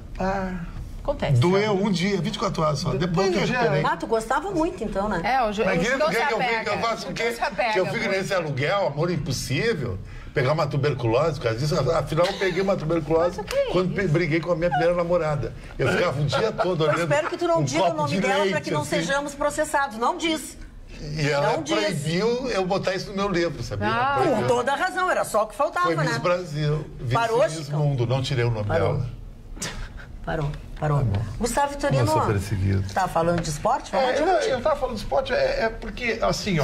Speaker 5: Acontece.
Speaker 7: Doeu um dia, 24 horas só. Depois eu recuperei.
Speaker 1: Tu gostava muito, então, né?
Speaker 6: O judô se apega.
Speaker 7: Que eu faço o quê? Que eu fico nesse aluguel, amor impossível, pegar uma tuberculose, por causa disso. Afinal, eu peguei uma tuberculose quando briguei com a minha primeira namorada. Eu ficava o dia todo olhando.
Speaker 1: Eu espero que tu não diga o nome dela para que não sejamos processados. Não diz.
Speaker 7: E ela proibiu eu botar isso no meu livro, sabia?
Speaker 1: Com toda a razão, era só o que faltava,
Speaker 7: Foi
Speaker 1: né?
Speaker 7: Miss Brasil.
Speaker 1: Parou,
Speaker 7: Miss Mundo, não tirei o nome dela.
Speaker 1: Parou. Gustavo Vitorino, tá falando de esporte?
Speaker 3: Eu estava falando de esporte, porque, assim,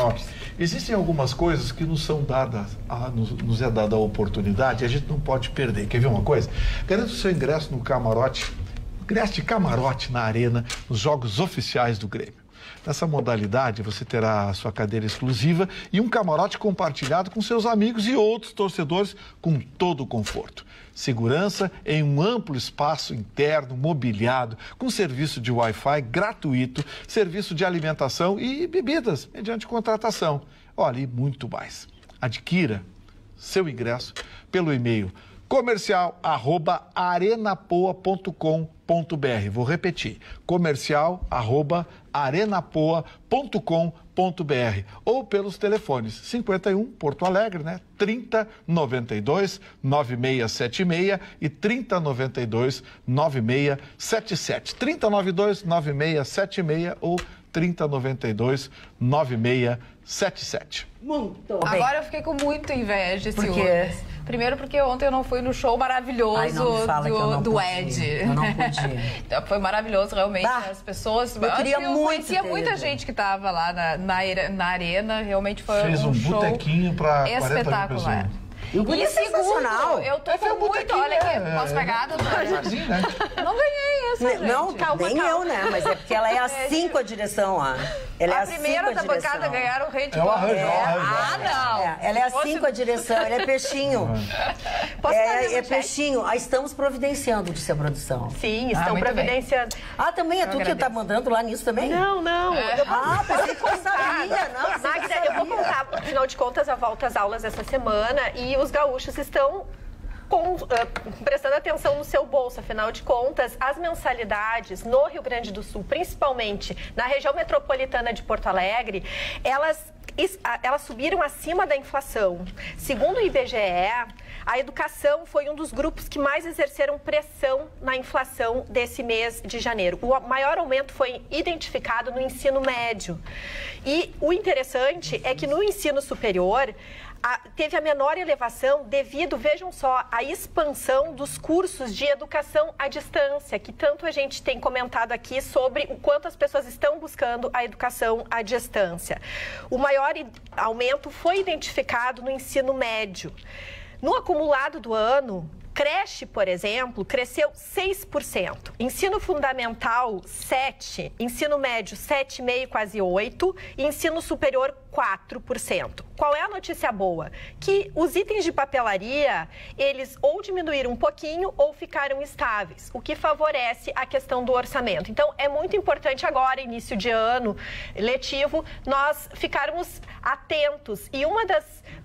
Speaker 3: existem algumas coisas que nos são dadas, nos é dada a oportunidade e a gente não pode perder. Quer ver uma coisa? Garanta o seu ingresso no camarote, ingresso de camarote na arena, nos jogos oficiais do Grêmio. Nessa modalidade, você terá a sua cadeira exclusiva e um camarote compartilhado com seus amigos e outros torcedores com todo o conforto. Segurança em um amplo espaço interno, mobiliado, com serviço de Wi-Fi gratuito, serviço de alimentação e bebidas, mediante contratação. Olha, e muito mais. Adquira seu ingresso pelo e-mail comercial@arenapoa.com.br. Vou repetir, comercial@arenapoa.com.br ou pelos telefones 51 Porto Alegre, né? 3092 9676 e 3092 9677. 3092 9676 ou 3092 9677.
Speaker 1: Muito bem.
Speaker 6: Agora eu fiquei com muita inveja esse Ciúmes. Primeiro porque ontem eu não fui no show maravilhoso do Ed.
Speaker 1: Eu não podia.
Speaker 6: Então, foi maravilhoso, realmente. As pessoas...
Speaker 1: Eu queria muito
Speaker 6: conhecia muita gente que estava lá na arena. Realmente foi
Speaker 3: Fez um botequinho para 40 mil pessoas.
Speaker 1: E sensacional.
Speaker 6: Eu tô com muito... Olha aqui, posso pegar, doutora?
Speaker 3: Né?
Speaker 6: Eu não ganhei essa, gente.
Speaker 1: Não, nem eu, né? Mas é porque ela é assim com a direção, Ela é
Speaker 6: a primeira da bancada ganharam o rei de
Speaker 1: não.
Speaker 6: Ela
Speaker 1: é assim com a direção, ela é peixinho. É peixinho. Estamos providenciando, disse a produção.
Speaker 4: Sim, estão providenciando.
Speaker 1: Também é tu que tá mandando lá nisso também?
Speaker 4: Não.
Speaker 1: Pensei que fosse sabia.
Speaker 4: Magda, eu vou contar, afinal de contas, a volta às aulas essa semana e os gaúchos estão prestando atenção no seu bolso. Afinal de contas, as mensalidades no Rio Grande do Sul, principalmente na região metropolitana de Porto Alegre, elas subiram acima da inflação. Segundo o IBGE, a educação foi um dos grupos que mais exerceram pressão na inflação desse mês de janeiro. O maior aumento foi identificado no ensino médio. E o interessante é que no ensino superior, teve a menor elevação devido, vejam só, à expansão dos cursos de educação à distância, que tanto a gente tem comentado aqui sobre o quanto as pessoas estão buscando a educação à distância. O maior aumento foi identificado no ensino médio. No acumulado do ano, creche, por exemplo, cresceu 6%. Ensino fundamental, 7%. Ensino médio, 7,5%, quase 8%. E ensino superior, 4%. Qual é a notícia boa? Que os itens de papelaria, eles ou diminuíram um pouquinho ou ficaram estáveis, o que favorece a questão do orçamento. Então, é muito importante agora, início de ano letivo, nós ficarmos atentos. E uma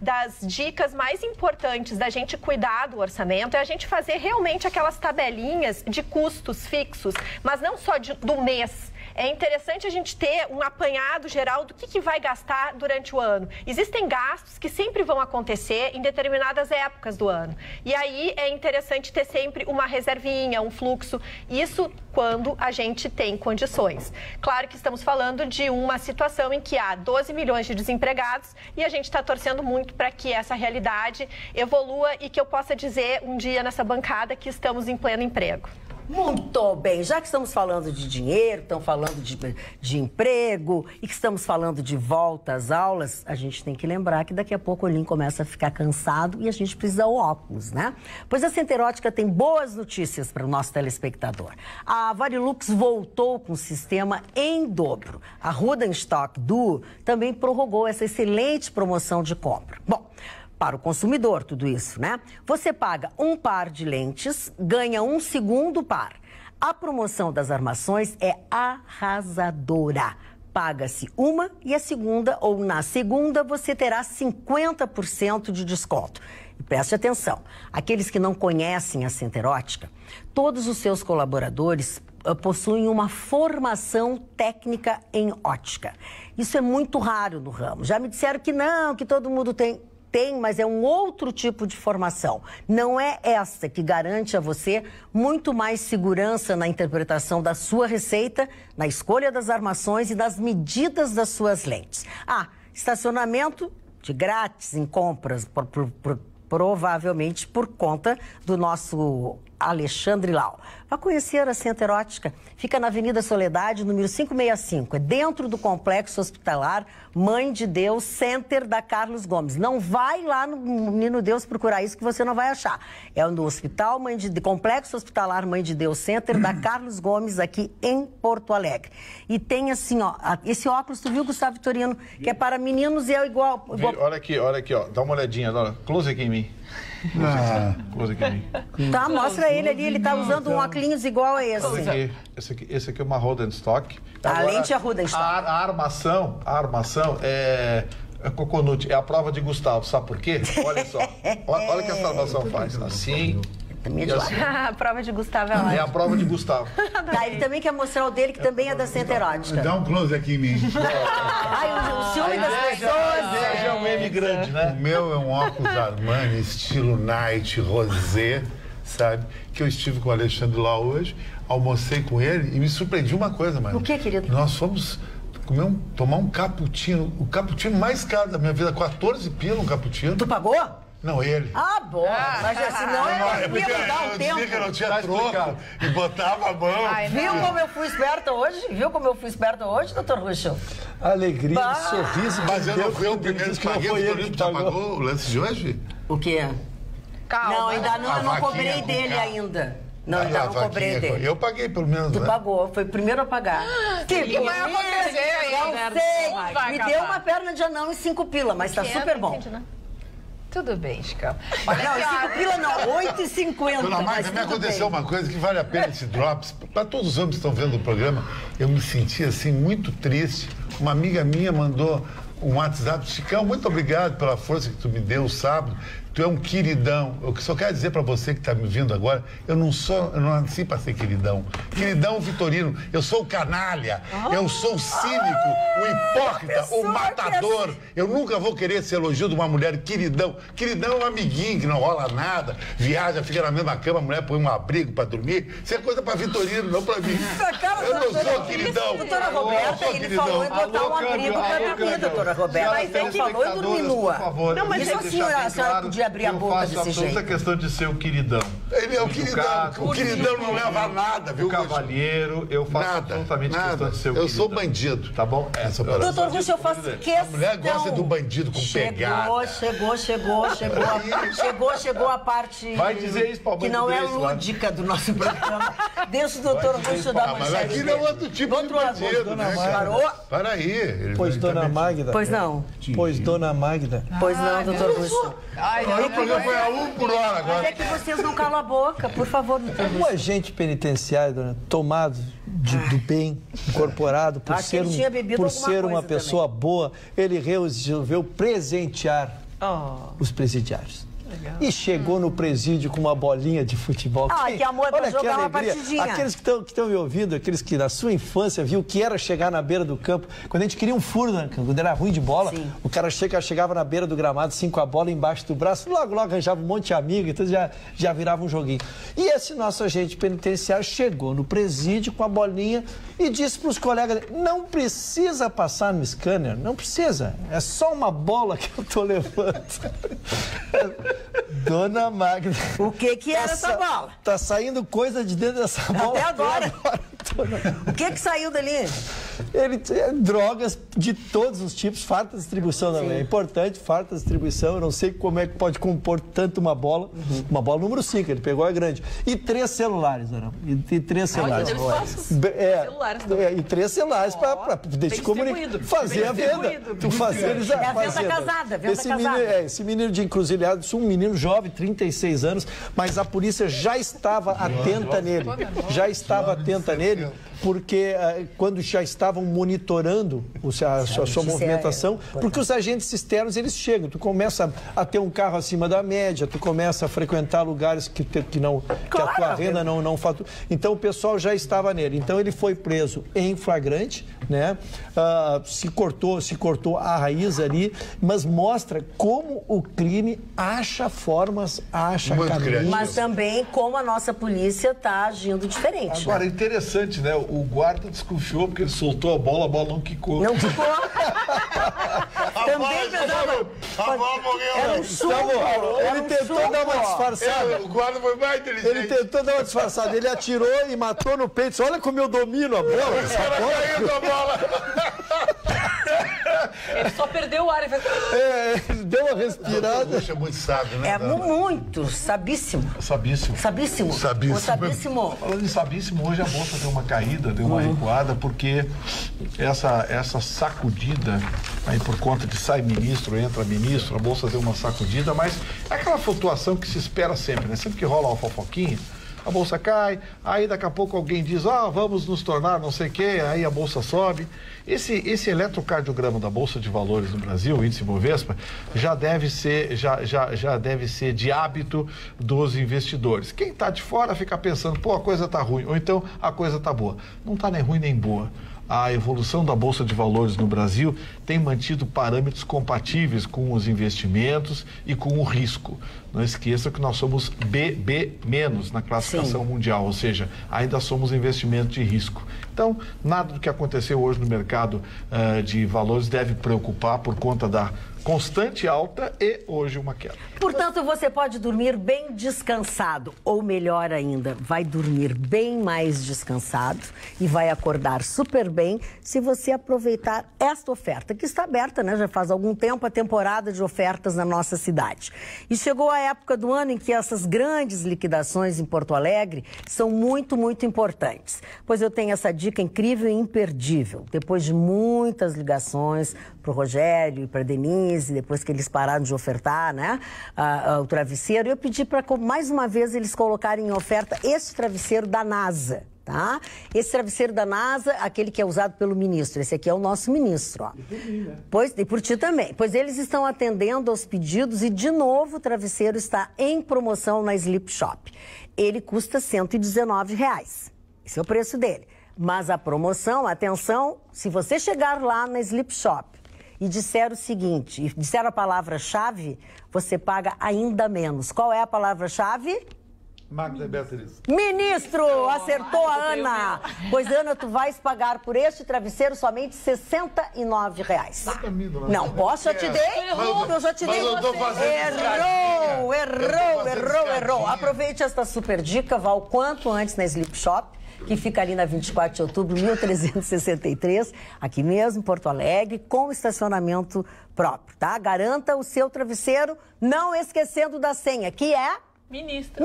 Speaker 4: das dicas mais importantes da gente cuidar do orçamento é a gente fazer realmente aquelas tabelinhas de custos fixos, mas não só do mês. É interessante a gente ter um apanhado geral do que vai gastar durante o ano. Existem gastos que sempre vão acontecer em determinadas épocas do ano. E aí é interessante ter sempre uma reservinha, um fluxo. Isso quando a gente tem condições. Claro que estamos falando de uma situação em que há 12 milhões de desempregados e a gente está torcendo muito para que essa realidade evolua e que eu possa dizer um dia nessa bancada que estamos em pleno emprego.
Speaker 1: Muito bem, já que estamos falando de dinheiro, estamos falando de emprego e que estamos falando de volta às aulas, a gente tem que lembrar que daqui a pouco o Olim começa a ficar cansado e a gente precisa de óculos, né? Pois a Center Ótica tem boas notícias para o nosso telespectador. A Varilux voltou com o sistema em dobro. A Rodenstock Duo também prorrogou essa excelente promoção de compra. Bom, para o consumidor, tudo isso, né? Você paga um par de lentes, ganha um segundo par. A promoção das armações é arrasadora. Paga-se uma e a segunda, ou na segunda, você terá 50% de desconto. E preste atenção, aqueles que não conhecem a Center Ótica, todos os seus colaboradores possuem uma formação técnica em ótica. Isso é muito raro no ramo. Já me disseram que não, que todo mundo tem. Tem, mas é um outro tipo de formação. Não é essa que garante a você muito mais segurança na interpretação da sua receita, na escolha das armações e das medidas das suas lentes. Estacionamento de grátis em compras, provavelmente por conta do nosso Alexandre Lau. Vá conhecer a Center Ótica. Fica na Avenida Soledade, número 565. É dentro do Complexo Hospitalar Mãe de Deus Center da Carlos Gomes. Não vai lá no Menino Deus procurar isso que você não vai achar. É no Hospital Complexo Hospitalar Mãe de Deus Center da Carlos Gomes, aqui em Porto Alegre. E tem assim, ó, esse óculos, tu viu, Gustavo Vitorino, que é para meninos e é igual...
Speaker 3: Olha aqui, ó. Dá uma olhadinha, close aqui em mim. Close aqui em mim.
Speaker 1: Tá, mostra ele ali, ele tá usando um óculos igual a esse.
Speaker 3: Esse aqui é uma Rodenstock.
Speaker 1: A lente é a Rodenstock.
Speaker 3: A armação é Coconut, é a prova de Gustavo, sabe por quê? Olha só, olha o que essa armação faz. Assim...
Speaker 1: Assim.
Speaker 4: A prova de Gustavo é ótima.
Speaker 3: É a prova de Gustavo.
Speaker 1: Tá, ele também quer mostrar o dele, que também é da Center Ótica.
Speaker 7: Dá um close aqui em mim.
Speaker 1: O ciúme das pessoas.
Speaker 3: É um meme grande, né?
Speaker 7: O meu é um óculos Armani, estilo Night, rosé, sabe? Que eu estive com o Alexandre lá hoje, almocei com ele e me surpreendi uma coisa, mano.
Speaker 1: O que, querido?
Speaker 7: Nós fomos tomar um cappuccino, o cappuccino mais caro da minha vida, 14 pila um cappuccino.
Speaker 1: Tu pagou?
Speaker 7: Não, ele.
Speaker 1: Bom. Mas assim, não
Speaker 7: É
Speaker 1: eu
Speaker 7: porque
Speaker 1: ia dar um
Speaker 7: eu
Speaker 1: tempo.
Speaker 7: dizia que eu não tinha troco e botava a mão.
Speaker 1: Viu como eu fui esperta hoje? Doutor Ruschel?
Speaker 2: Alegria, sorriso.
Speaker 7: Mas eu não fui o primeiro que paguei, o Vitorino já pagou o lance de hoje?
Speaker 1: O quê?
Speaker 6: Calma.
Speaker 1: Não, ainda não, eu não cobrei dele
Speaker 7: carro.
Speaker 1: ainda. Não, ainda não cobrei dele.
Speaker 7: Eu paguei pelo menos,
Speaker 1: Tu
Speaker 7: né?
Speaker 1: pagou, foi o primeiro a pagar.
Speaker 6: O que vai acontecer aí?
Speaker 1: Não sei, me deu uma perna de anão e 5 pila, mas tá super bom.
Speaker 6: Tudo bem, Chicão.
Speaker 1: Não, 5 pila não, 8,50.
Speaker 7: Dona Magda, me aconteceu uma coisa que vale a pena esse Drops. Para todos os homens que estão vendo o programa, eu me senti assim muito triste. Uma amiga minha mandou um WhatsApp: Chicão, muito obrigado pela força que tu me deu sábado. Tu é um queridão. Eu só quero dizer pra você que tá me ouvindo agora, eu não nasci pra ser queridão. Queridão Vitorino, eu sou o canalha, eu sou o cínico, o hipócrita, o matador. Eu nunca vou querer ser elogio de uma mulher queridão. Queridão é um amiguinho que não rola nada, viaja, fica na mesma cama, a mulher põe um abrigo pra dormir. Isso é coisa pra Vitorino, não pra mim. Eu não sou queridão.
Speaker 1: Doutora Roberta, ele falou em botar um abrigo pra dormir, doutora Roberta. Mas ele falou em dormir nua.
Speaker 3: Não, mas
Speaker 1: isso a senhora podia abrir a boca desse jeito.
Speaker 3: A questão de ser o queridão.
Speaker 7: Ele é o queridão. O queridão não leva a nada, viu?
Speaker 3: O cavalheiro, eu faço absolutamente questão de ser o queridão.
Speaker 7: Eu sou bandido.
Speaker 3: Tá bom?
Speaker 1: Doutor Russo, eu faço questão.
Speaker 7: A mulher gosta do bandido com pegada.
Speaker 1: Chegou a parte
Speaker 3: vai dizer isso pra
Speaker 1: que não é lúdica do nosso programa. Deixa o doutor Russo dar uma
Speaker 7: mas aqui não é outro tipo de bandido, né, cara? Para aí.
Speaker 2: Pois, dona Magda.
Speaker 1: Pois não.
Speaker 2: Pois, dona Magda.
Speaker 1: Pois não, doutor Russo.
Speaker 7: O programa foi a 1 por hora agora.
Speaker 1: Mas é que vocês não calam a boca, por favor, doutor Russo.
Speaker 2: Um agente penitenciário, dona, tomado do bem, incorporado, por ser uma pessoa boa, ele resolveu presentear os presidiários. Legal. E chegou no presídio com uma bolinha de futebol.
Speaker 1: Que amor, pra jogar uma partidinha.
Speaker 2: Aqueles que estão me ouvindo, aqueles que na sua infância viu o que era chegar na beira do campo. Quando a gente queria um furo, né? Quando era ruim de bola, sim, o cara chegava na beira do gramado, assim, com a bola embaixo do braço, logo arranjava um monte de amigo, então já virava um joguinho. E esse nosso agente penitenciário chegou no presídio com a bolinha e disse para os colegas, não precisa passar no scanner, não precisa, é só uma bola que eu tô levando. Dona Magda.
Speaker 1: O que era essa bola?
Speaker 2: Tá saindo coisa de dentro dessa bola.
Speaker 1: Até agora. O que saiu dali?
Speaker 2: Drogas de todos os tipos, farta distribuição também. É importante, farta distribuição. Eu não sei como é que pode compor tanto uma bola. Uma bola número 5, ele pegou a grande. E 3 celulares, dona. E 3 celulares. E 3 celulares para poder te comunicar. Fazer a venda. Tu fazer eles
Speaker 1: a venda casada.
Speaker 2: Esse menino de Encruzilhada, um menino jovem, 36 anos, mas a polícia já estava atenta nele. Já estava atenta nele, porque quando já estavam monitorando a sua movimentação, porque os agentes externos, eles chegam, tu começa a ter um carro acima da média, tu começa a frequentar lugares que a tua renda não fatura. Então o pessoal já estava nele. Então ele foi preso em flagrante, né? Se cortou a raiz ali, mas mostra como o crime acha formas, acha caminhos.
Speaker 1: Mas também como a nossa polícia está agindo diferente.
Speaker 3: Agora, interessante, né? O guarda desconfiou porque ele soltou a bola não quicou.
Speaker 1: Não quicou. Também pensava.
Speaker 7: A bola morreu.
Speaker 1: Era um suco.
Speaker 2: Ele tentou dar uma disfarçada.
Speaker 7: O guarda foi mais inteligente.
Speaker 2: Ele tentou dar uma disfarçada. Ele atirou e matou no peito. Olha como eu domino a bola.
Speaker 7: Caiu da bola.
Speaker 5: Ele só perdeu o ar e fez...
Speaker 2: Ele deu uma respirada.
Speaker 7: Puxa, muito sábio, né?
Speaker 1: É muito sabíssimo.
Speaker 3: Sabíssimo. Falando em sabíssimo, hoje a bolsa deu uma caída, deu uma recuada, porque essa sacudida, aí por conta de sai ministro, entra ministro, a bolsa deu uma sacudida, mas é aquela flutuação que se espera sempre, né? Sempre que rola uma fofoquinha, a bolsa cai, aí daqui a pouco alguém diz, vamos nos tornar não sei o quê, aí a bolsa sobe. Esse eletrocardiograma da Bolsa de Valores no Brasil, o índice Bovespa, já deve ser de hábito dos investidores. Quem está de fora fica pensando, a coisa está ruim, ou então a coisa está boa. Não está nem ruim nem boa. A evolução da Bolsa de Valores no Brasil tem mantido parâmetros compatíveis com os investimentos e com o risco. Não esqueça que nós somos BB- na classificação mundial, ou seja, ainda somos investimento de risco. Então, nada do que aconteceu hoje no mercado de valores deve preocupar por conta da constante alta e hoje uma queda.
Speaker 1: Portanto, você pode dormir bem descansado, ou melhor ainda, vai dormir bem mais descansado e vai acordar super bem se você aproveitar esta oferta, que está aberta, né? Já faz algum tempo a temporada de ofertas na nossa cidade. E chegou a época do ano em que essas grandes liquidações em Porto Alegre são muito, muito importantes. Pois eu tenho essa dica incrível e imperdível. Depois de muitas ligações para o Rogério e para a Denise, depois que eles pararam de ofertar, né, o travesseiro, eu pedi para mais uma vez eles colocarem em oferta esse travesseiro da NASA. tá? Esse travesseiro da NASA, aquele que é usado pelo ministro, esse aqui é o nosso ministro, ó. E por mim, né? Pois, e por ti também. Pois eles estão atendendo aos pedidos e, de novo, o travesseiro está em promoção na Sleep Shop. Ele custa R$ 119. Esse é o preço dele. Mas a promoção, atenção, se você chegar lá na Sleep Shop e disser o seguinte, e disser a palavra-chave, você paga ainda menos. Qual é a palavra-chave?
Speaker 7: Magda Beatriz.
Speaker 1: Ministro, acertou a Ana. Pois, Ana, tu vais pagar por este travesseiro somente R$ 69. Não, posso, eu te dei? Eu já te dei. Errou. Aproveite esta super dica, vá o quanto antes na Sleep Shop, que fica ali na 24 de outubro, 1363, aqui mesmo, Porto Alegre, com estacionamento próprio, tá? Garanta o seu travesseiro, não esquecendo da senha, que é... Ministro.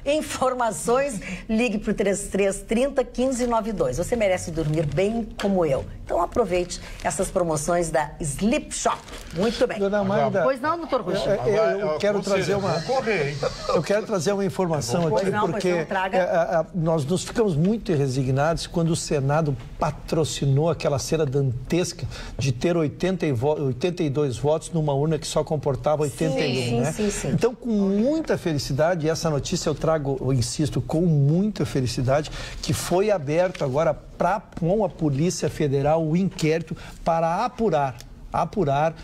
Speaker 1: Informações, ligue para o 3330-1592. Você merece dormir bem como eu. Então aproveite essas promoções da Sleep Shop. Muito bem.
Speaker 2: Dona Magda,
Speaker 1: pois não, doutor Ruxo?
Speaker 2: Eu quero trazer uma... Eu quero trazer uma informação aqui, porque nós nos ficamos muito resignados quando o Senado patrocinou aquela cena dantesca de ter 82 votos numa urna que só comportava 81, né?
Speaker 1: Sim.
Speaker 2: Então, com muita felicidade, e essa notícia eu trago, eu insisto, com muita felicidade, que foi aberto agora com a Polícia Federal o inquérito para apurar,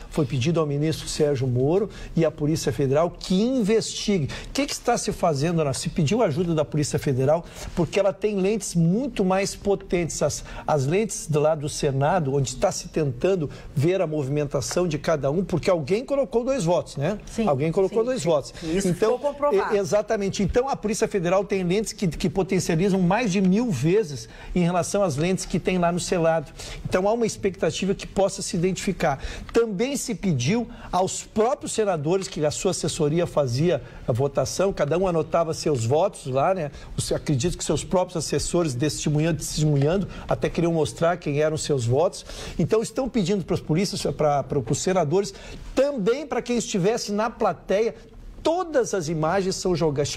Speaker 2: foi pedido ao ministro Sérgio Moro e à Polícia Federal que investigue. O que está se fazendo? Se pediu ajuda da Polícia Federal porque ela tem lentes muito mais potentes. As lentes do lado do Senado, onde está se tentando ver a movimentação de cada um, porque alguém colocou 2 votos, né?
Speaker 1: Sim,
Speaker 2: alguém colocou 2 votos.
Speaker 1: Isso ficou comprovado.
Speaker 2: Exatamente. Então, a Polícia Federal tem lentes que potencializam mais de 1000 vezes em relação às lentes que tem lá no Senado. Então, há uma expectativa que possa se identificar. Também se pediu aos próprios senadores que a sua assessoria fazia a votação, cada um anotava seus votos lá, né? Acredito que seus próprios assessores testemunhando, até queriam mostrar quem eram seus votos. Então, estão pedindo para as polícias, para os senadores, também para quem estivesse na plateia, todas as imagens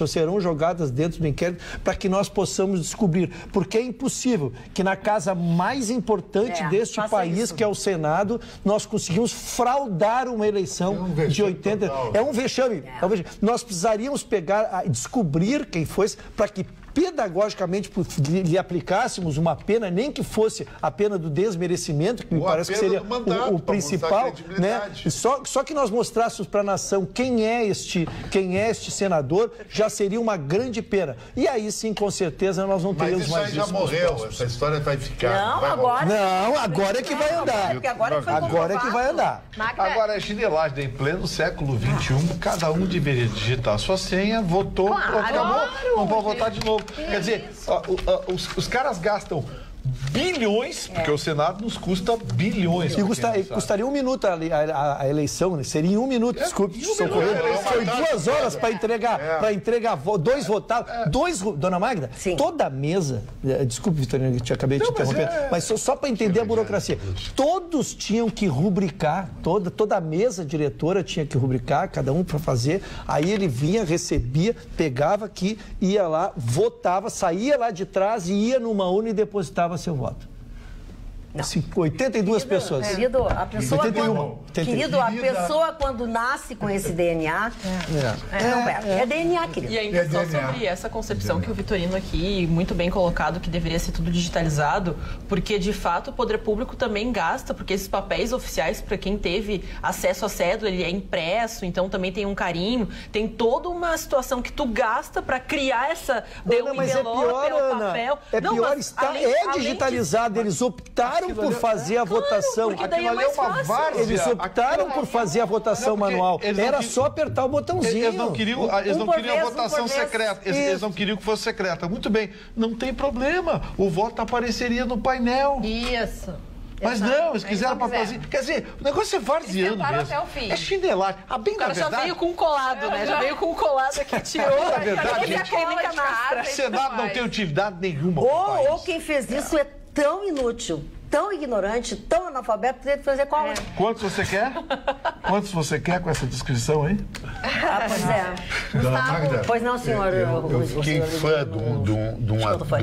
Speaker 2: serão jogadas dentro do inquérito para que nós possamos descobrir, porque é impossível que na casa mais importante deste país, que é o Senado, nós conseguimos fraudar uma eleição de 80... É um vexame. Nós precisaríamos descobrir quem foi, para que pedagogicamente lhe aplicássemos uma pena, nem que fosse a pena do desmerecimento, que me parece que seria o principal, né? Só que nós mostrássemos para a nação quem é este senador, já seria uma grande pena. E aí sim, com certeza, nós não teríamos mais isso.
Speaker 7: Mas isso aí já morreu, essa história vai ficar.
Speaker 2: Agora é que vai andar. Agora é que vai andar.
Speaker 3: Agora é chinelagem, em pleno século XXI, cada um deveria digitar a sua senha, votou, acabou, não pode votar de novo. Quer dizer, os caras gastam bilhões, porque o Senado nos custa bilhões.
Speaker 2: E custaria 1 minuto a eleição, né? Seria em 1 minuto, desculpe, socorrer. Foi 2 horas para entregar 2 votados. Dona Magda, toda a mesa, desculpe, Vitorino, que te acabei de interromper, mas só para entender a burocracia, todos tinham que rubricar, toda a mesa diretora tinha que rubricar, cada um para fazer, aí ele vinha, recebia, pegava aqui, ia lá, votava, saía lá de trás e ia numa urna e depositava seu voto. Não. 82 pessoas.
Speaker 1: Querido, a pessoa a pessoa quando nasce com esse DNA, é DNA, querido.
Speaker 5: E ainda só sobre essa concepção que o Vitorino aqui, muito bem colocado, que deveria ser tudo digitalizado, porque de fato o poder público também gasta, porque esses papéis oficiais, para quem teve acesso à cédula, ele é impresso, então também tem um carinho, tem toda uma situação que tu gasta para criar essa...
Speaker 2: Mas é pior, Ana, é digitalizado, eles optaram por fazer a votação.
Speaker 5: Daí é mais fácil.
Speaker 2: Eles optaram por fazer a votação manual. Era só apertar o botãozinho.
Speaker 3: Eles não queriam a votação secreta. Eles não queriam que fosse secreta. Muito bem, não tem problema. O voto apareceria no painel.
Speaker 4: Isso.
Speaker 3: Mas não, eles quiseram papelzinho. Quer dizer, o negócio é varziano mesmo.
Speaker 6: Até o fim.
Speaker 3: É chinelagem.
Speaker 5: O cara já veio com um colado, né? Já veio com um colado aqui, tirou.
Speaker 3: Na verdade, gente, o Senado não tem utilidade nenhuma.
Speaker 1: Ou quem fez isso é tão inútil, tão ignorante, tão analfabeto, que teria que fazer qual?
Speaker 3: Quantos você quer? Quantos você quer com essa descrição aí?
Speaker 1: Pois é. Gustavo, pois não, senhor.
Speaker 7: Eu fiquei fã de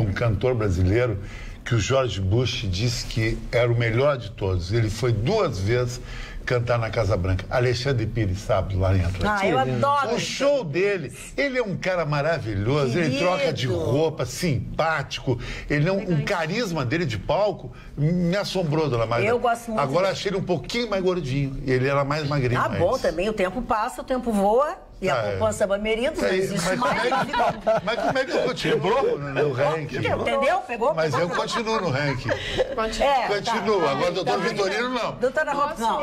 Speaker 7: um cantor brasileiro que o George Bush disse que era o melhor de todos. Ele foi 2 vezes cantar na Casa Branca. Alexandre Pires, sabe, lá em Atlanta.
Speaker 1: Eu adoro.
Speaker 7: O show dele, ele é um cara maravilhoso,
Speaker 1: Querido.
Speaker 7: ele troca de roupa, simpático, ele é um carisma dele de palco me assombrou, dona Magda.
Speaker 1: Eu gosto muito.
Speaker 7: Agora achei ele um pouquinho mais gordinho, ele era mais magrinho.
Speaker 1: Tá bom também, o tempo passa, o tempo voa. E a poupança Bamerindo, não existe mais.
Speaker 7: Mas como é que eu continuo no ranking?
Speaker 1: Entendeu? Pegou?
Speaker 7: Mas eu continuo no ranking. Continuo.
Speaker 1: Tá.
Speaker 7: Agora, doutor Vitorino, não.
Speaker 1: Doutora Roberta, não.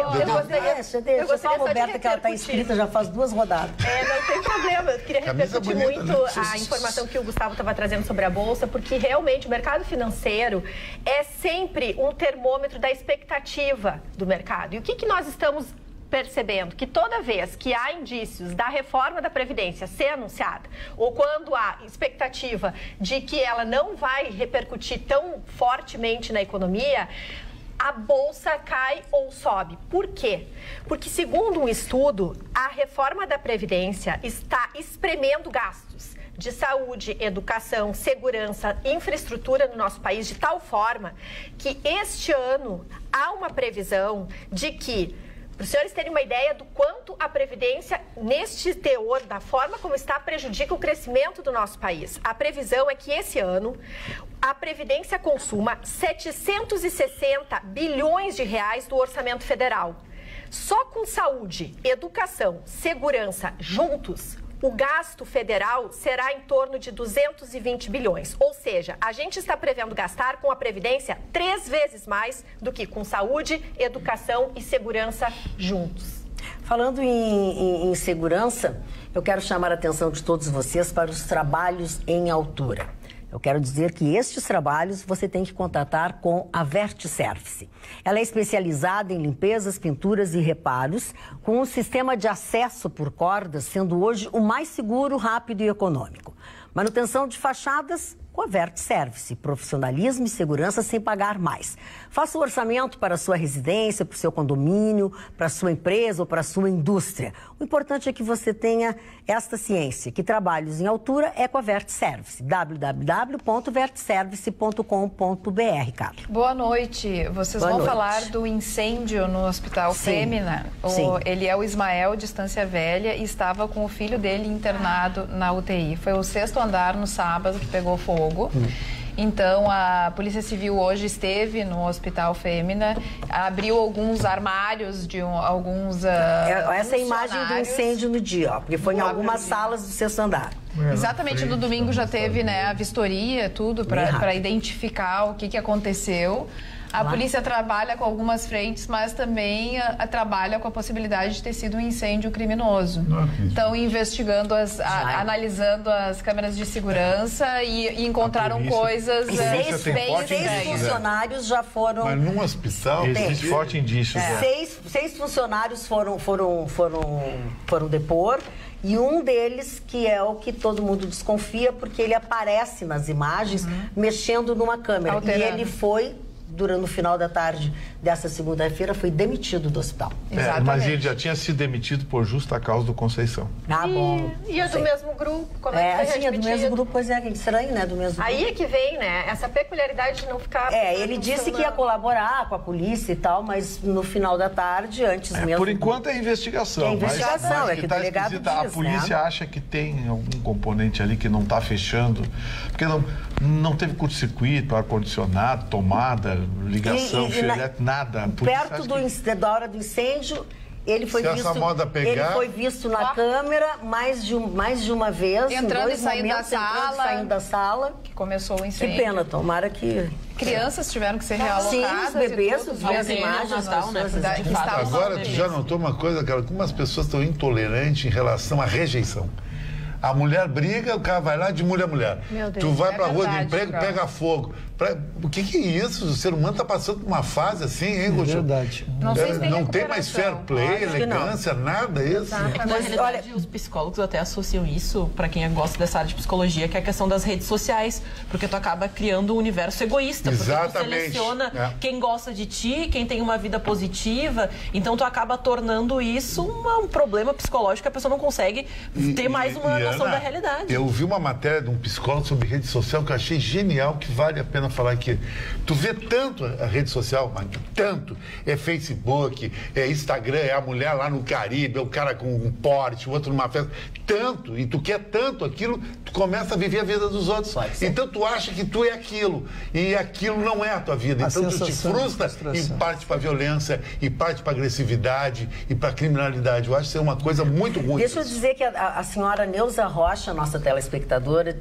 Speaker 1: Deixa só a Roberta, que ela está inscrita, já faz 2 rodadas.
Speaker 4: Não tem problema. Eu queria repercutir muito a informação que o Gustavo estava trazendo sobre a Bolsa, porque realmente o mercado financeiro é sempre um termômetro da expectativa do mercado. E o que nós estamos percebendo? Que toda vez que há indícios da reforma da Previdência ser anunciada, ou quando há expectativa de que ela não vai repercutir tão fortemente na economia, a Bolsa cai ou sobe. Por quê? Porque, segundo um estudo, a reforma da Previdência está espremendo gastos de saúde, educação, segurança, infraestrutura no nosso país de tal forma que este ano há uma previsão de que, para os senhores terem uma ideia do quanto a Previdência, neste teor, da forma como está, prejudica o crescimento do nosso país. A previsão é que esse ano a Previdência consuma 760 bilhões de reais do orçamento federal. Só com saúde, educação, segurança juntos, o gasto federal será em torno de 220 bilhões. Ou seja, a gente está prevendo gastar com a Previdência 3 vezes mais do que com saúde, educação e segurança juntos.
Speaker 1: Falando em segurança, eu quero chamar a atenção de todos vocês para os trabalhos em altura. Eu quero dizer que estes trabalhos você tem que contratar com a Vertservice. Ela é especializada em limpezas, pinturas e reparos, com um sistema de acesso por cordas sendo hoje o mais seguro, rápido e econômico. Manutenção de fachadas com a Vertservice, profissionalismo e segurança sem pagar mais. Faça o orçamento para a sua residência, para o seu condomínio, para a sua empresa ou para a sua indústria. O importante é que você tenha esta ciência, que trabalhos em altura é com a Vertservice. www.vertservice.com.br, Carlos.
Speaker 6: Boa noite. Vocês vão falar do incêndio no Hospital Fêmea. Ele é o Ismael, de Estância Velha, e estava com o filho dele internado na UTI. Foi o 6º andar no sábado que pegou fogo. Então, a Polícia Civil hoje esteve no Hospital Fêmea, abriu alguns armários de alguns
Speaker 1: essa é a imagem do incêndio no dia, porque foi em algumas salas do 6º andar.
Speaker 6: Exatamente, no domingo já teve, né, a vistoria, tudo, para identificar o que aconteceu. A polícia trabalha com algumas frentes, mas também trabalha com a possibilidade de ter sido um incêndio criminoso. Estão investigando, analisando as câmeras de segurança e encontraram coisas...
Speaker 1: Seis funcionários já foram...
Speaker 7: Mas num hospital...
Speaker 3: Existe forte indício.
Speaker 1: Seis funcionários foram depor. E um deles, que é o que todo mundo desconfia, porque ele aparece nas imagens mexendo numa câmera.
Speaker 6: Alterando.
Speaker 1: E ele foi... no final da tarde dessa segunda-feira, foi demitido do hospital.
Speaker 3: Mas ele já tinha sido demitido por justa causa do Conceição.
Speaker 1: Bom.
Speaker 4: E é do mesmo grupo? Como é que foi
Speaker 1: do mesmo grupo, pois é, que estranho, né? Do mesmo
Speaker 4: Aí
Speaker 1: grupo.
Speaker 4: é que vem, né? Essa peculiaridade de não ficar...
Speaker 1: Ele disse que ia colaborar com a polícia e tal, mas no final da tarde, antes mesmo...
Speaker 3: Por enquanto é investigação.
Speaker 1: É investigação,
Speaker 3: mas
Speaker 1: que o delegado diz,
Speaker 3: a polícia acha que tem algum componente ali que não está fechando, porque não teve curto-circuito, ar-condicionado, tomada, ligação, fio elétrico, nada.
Speaker 1: Perto da hora do incêndio, ele foi visto na câmera mais de uma vez,
Speaker 6: entrando e
Speaker 1: saindo da sala.
Speaker 6: Que começou o incêndio.
Speaker 1: Que pena, tomara que...
Speaker 6: Crianças tiveram que ser realocadas.
Speaker 1: Sim, os bebês, as imagens,
Speaker 7: Agora, tu já notou uma coisa, cara, como as pessoas estão intolerantes em relação à rejeição. A mulher briga, o cara vai lá de mulher a mulher.
Speaker 6: Meu Deus,
Speaker 7: tu vai pra rua de emprego, pega fogo. O que é isso? O ser humano está passando por uma fase assim, hein, Gustavo?
Speaker 2: Verdade.
Speaker 7: Não tem mais fair play, elegância, nada isso.
Speaker 5: Na realidade, os psicólogos até associam isso, para quem gosta dessa área de psicologia, que é a questão das redes sociais, porque tu acaba criando um universo egoísta.
Speaker 7: Exatamente.
Speaker 5: Porque tu seleciona quem gosta de ti, quem tem uma vida positiva, então tu acaba tornando isso um problema psicológico que a pessoa não consegue ter mais uma noção da realidade.
Speaker 7: Eu vi uma matéria de um psicólogo sobre rede social que eu achei genial, que vale a pena falar aqui. Tu vê tanto a rede social, mas tanto. É Facebook, é Instagram, é a mulher lá no Caribe, é o cara com um Porsche, o outro numa festa. Tanto, e tu quer tanto aquilo, tu começa a viver a vida dos outros. Então tu acha que tu é aquilo, e aquilo não é a tua vida. Então tu te frustra e parte para violência, e parte para agressividade, e para criminalidade. Eu acho que isso é uma coisa muito ruim.
Speaker 1: Deixa eu dizer que a senhora Neuza Rocha, nossa telespectadora,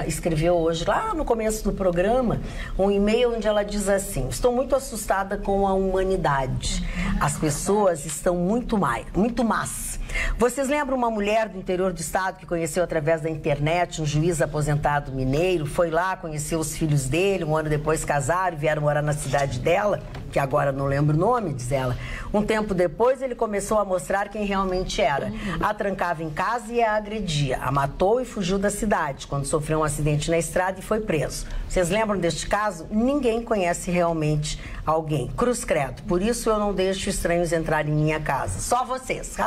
Speaker 1: escreveu hoje, lá no começo do programa, um e-mail onde ela diz assim: estou muito assustada com a humanidade. As pessoas estão muito más. Vocês lembram uma mulher do interior do estado que conheceu através da internet um juiz aposentado mineiro, foi lá, conheceu os filhos dele, um ano depois casaram e vieram morar na cidade dela, que agora não lembro o nome, diz ela. Um tempo depois ele começou a mostrar quem realmente era. A trancava em casa e a agredia. A matou e fugiu da cidade, quando sofreu um acidente na estrada e foi preso. Vocês lembram deste caso? Ninguém conhece realmente alguém. Cruz credo. Por isso eu não deixo estranhos entrar em minha casa. Só vocês.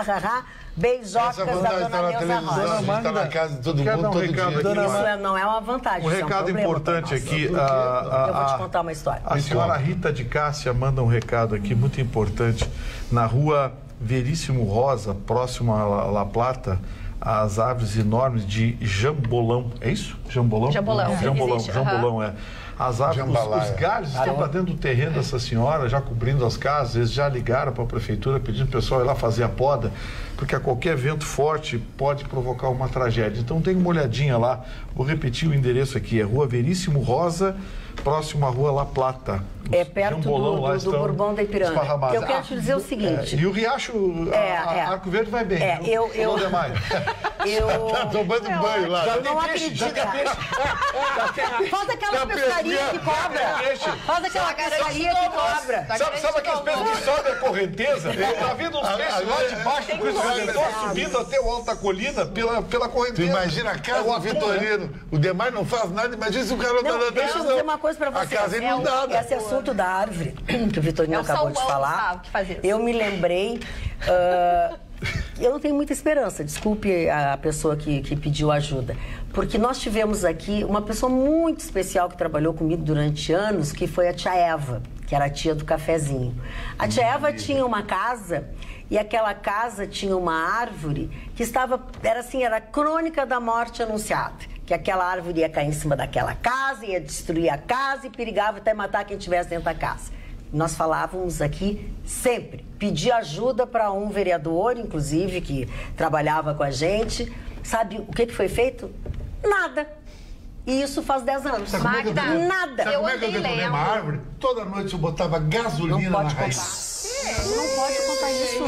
Speaker 1: Beijocas da dona Neuza Rocha.
Speaker 7: Está na casa de todo mundo, todo dia.
Speaker 1: Isso não é uma vantagem.
Speaker 3: Um recado importante aqui.
Speaker 1: Eu vou te contar uma história.
Speaker 3: A senhora Rita de Cássia manda um recado aqui muito importante. Na rua Veríssimo Rosa, próximo a La Plata, as árvores enormes de jambolão. É isso? Jambolão? Jambolão, é. As árvores, os galhos estão para dentro do terreno dessa senhora, já cobrindo as casas. Eles já ligaram para a prefeitura pedindo para o pessoal ir lá fazer a poda, porque a qualquer vento forte pode provocar uma tragédia. Então, tem uma olhadinha lá. Vou repetir o endereço aqui. É Rua Veríssimo Rosa, próximo à Rua La Plata.
Speaker 1: É perto do Bourbon da Ipiranga. Eu quero te dizer o seguinte.
Speaker 3: E o Riacho, Arco Verde vai bem.
Speaker 7: Tá tomando banho lá.
Speaker 1: Eu não acredito. Faz aquela pescaria que cobra. Faz aquela pescaria que cobra.
Speaker 3: Sabe aqueles peixes que sobem a correnteza? Tá vindo uns peixes lá de baixo, com esse ventilador subindo até o alto da colina pela correnteza.
Speaker 7: Tu imagina a casa do Vitorino. O demais não faz nada. Imagina se o cara não tá dando atenção.
Speaker 1: Deixa eu dizer uma coisa pra vocês.
Speaker 7: A casa é inundada.
Speaker 1: Esse assunto da árvore que o Vitorino acabou de falar, eu me lembrei... eu não tenho muita esperança, desculpe a pessoa que pediu ajuda, porque nós tivemos aqui uma pessoa muito especial que trabalhou comigo durante anos, que foi a tia Eva, que era a tia do cafezinho. A tia Eva tinha uma casa, e aquela casa tinha uma árvore que era a crônica da morte anunciada. Que aquela árvore ia cair em cima daquela casa, ia destruir a casa e perigava até matar quem estivesse dentro da casa. Nós falávamos aqui sempre, pedir ajuda para um vereador, inclusive, que trabalhava com a gente. Sabe o que foi feito? Nada. E isso faz 10 anos.
Speaker 7: Magda,
Speaker 1: nada.
Speaker 7: Sabe como é que eu detonei uma árvore? Toda noite eu botava gasolina na raiz.
Speaker 1: Não pode contar isso.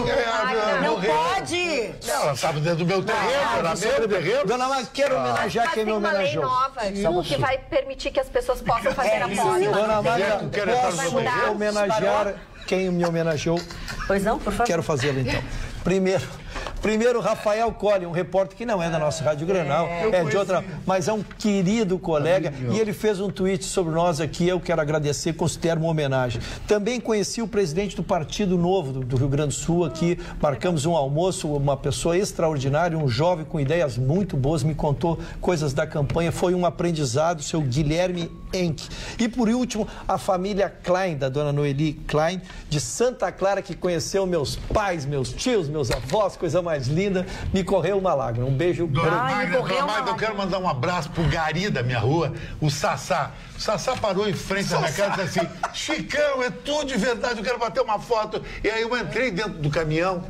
Speaker 1: Não pode!
Speaker 7: Ela estava dentro do meu terreno, era meu terreno.
Speaker 2: Dona Magda, quero homenagear quem me homenageou.
Speaker 4: Mas tem uma lei nova que vai permitir que as pessoas possam fazer a poda.
Speaker 2: Dona Magda, posso homenagear quem me homenageou?
Speaker 1: Pois não, por favor.
Speaker 2: Quero fazê-lo então. Primeiro, Rafael Colli, um repórter que não é da nossa Rádio Grenal, é de outra, mas é um querido colega, e ele fez um tweet sobre nós aqui, eu quero agradecer, considero uma homenagem. Também conheci o presidente do Partido Novo do Rio Grande do Sul aqui, marcamos um almoço, uma pessoa extraordinária, um jovem com ideias muito boas, me contou coisas da campanha, foi um aprendizado, seu Guilherme Enck. E por último, a família Klein, da dona Noeli Klein, de Santa Clara, que conheceu meus pais, meus tios, meus avós, coisa mais linda, me correu uma lágrima. Um beijo.
Speaker 7: Dona Magda, eu quero mandar um abraço pro Gari da minha rua, o Sassá. O Sassá parou em frente à minha casa e disse assim: Chicão, é tudo de verdade, eu quero bater uma foto. E aí eu entrei dentro do caminhão.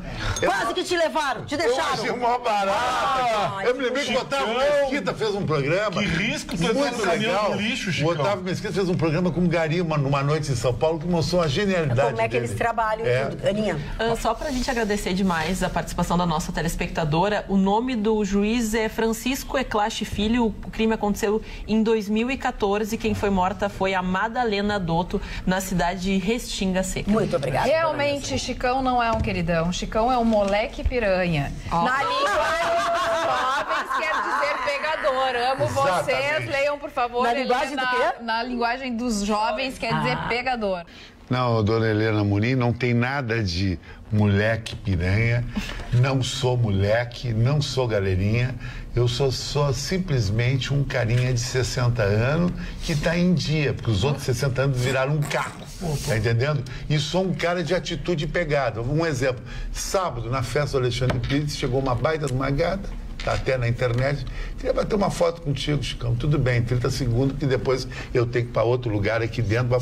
Speaker 1: Quase que te levaram, te deixaram.
Speaker 7: Eu achei mó barato. Eu me lembrei que o Otávio Mesquita fez um programa.
Speaker 3: Que risco tu
Speaker 7: muito
Speaker 3: entrar no caminhão de lixo, Chicão.
Speaker 7: O Otávio Mesquita fez um programa com o Gari numa noite em São Paulo que mostrou a genialidade
Speaker 1: como é que eles trabalham e tudo. Aninha.
Speaker 5: Só pra gente agradecer demais a participação da nossa telespectadora, o nome do juiz é Francisco Eclache Filho, o crime aconteceu em 2014, quem foi morta foi a Madalena Dotto, na cidade de Restinga Seca.
Speaker 1: Muito obrigada.
Speaker 6: Realmente, Chicão não é um queridão. Chicão é um moleque piranha. Na linguagem dos jovens quer dizer pegador. Amo vocês. Leiam, por favor.
Speaker 1: Na linguagem do quê?
Speaker 6: Na linguagem dos jovens quer dizer pegador.
Speaker 7: Não, dona Helena Amorim, não tem nada de moleque piranha. Não sou moleque, não sou galerinha. Eu sou simplesmente um carinha de 60 anos que está em dia, porque os outros 60 anos viraram um caco. Tá entendendo? E sou um cara de atitude e pegada. Um exemplo. Sábado, na festa do Alexandre Pires, chegou uma baita de uma gata. Tá até na internet, queria bater uma foto contigo, Chicão. Tudo bem, 30 segundos, que depois eu tenho que ir para outro lugar aqui dentro.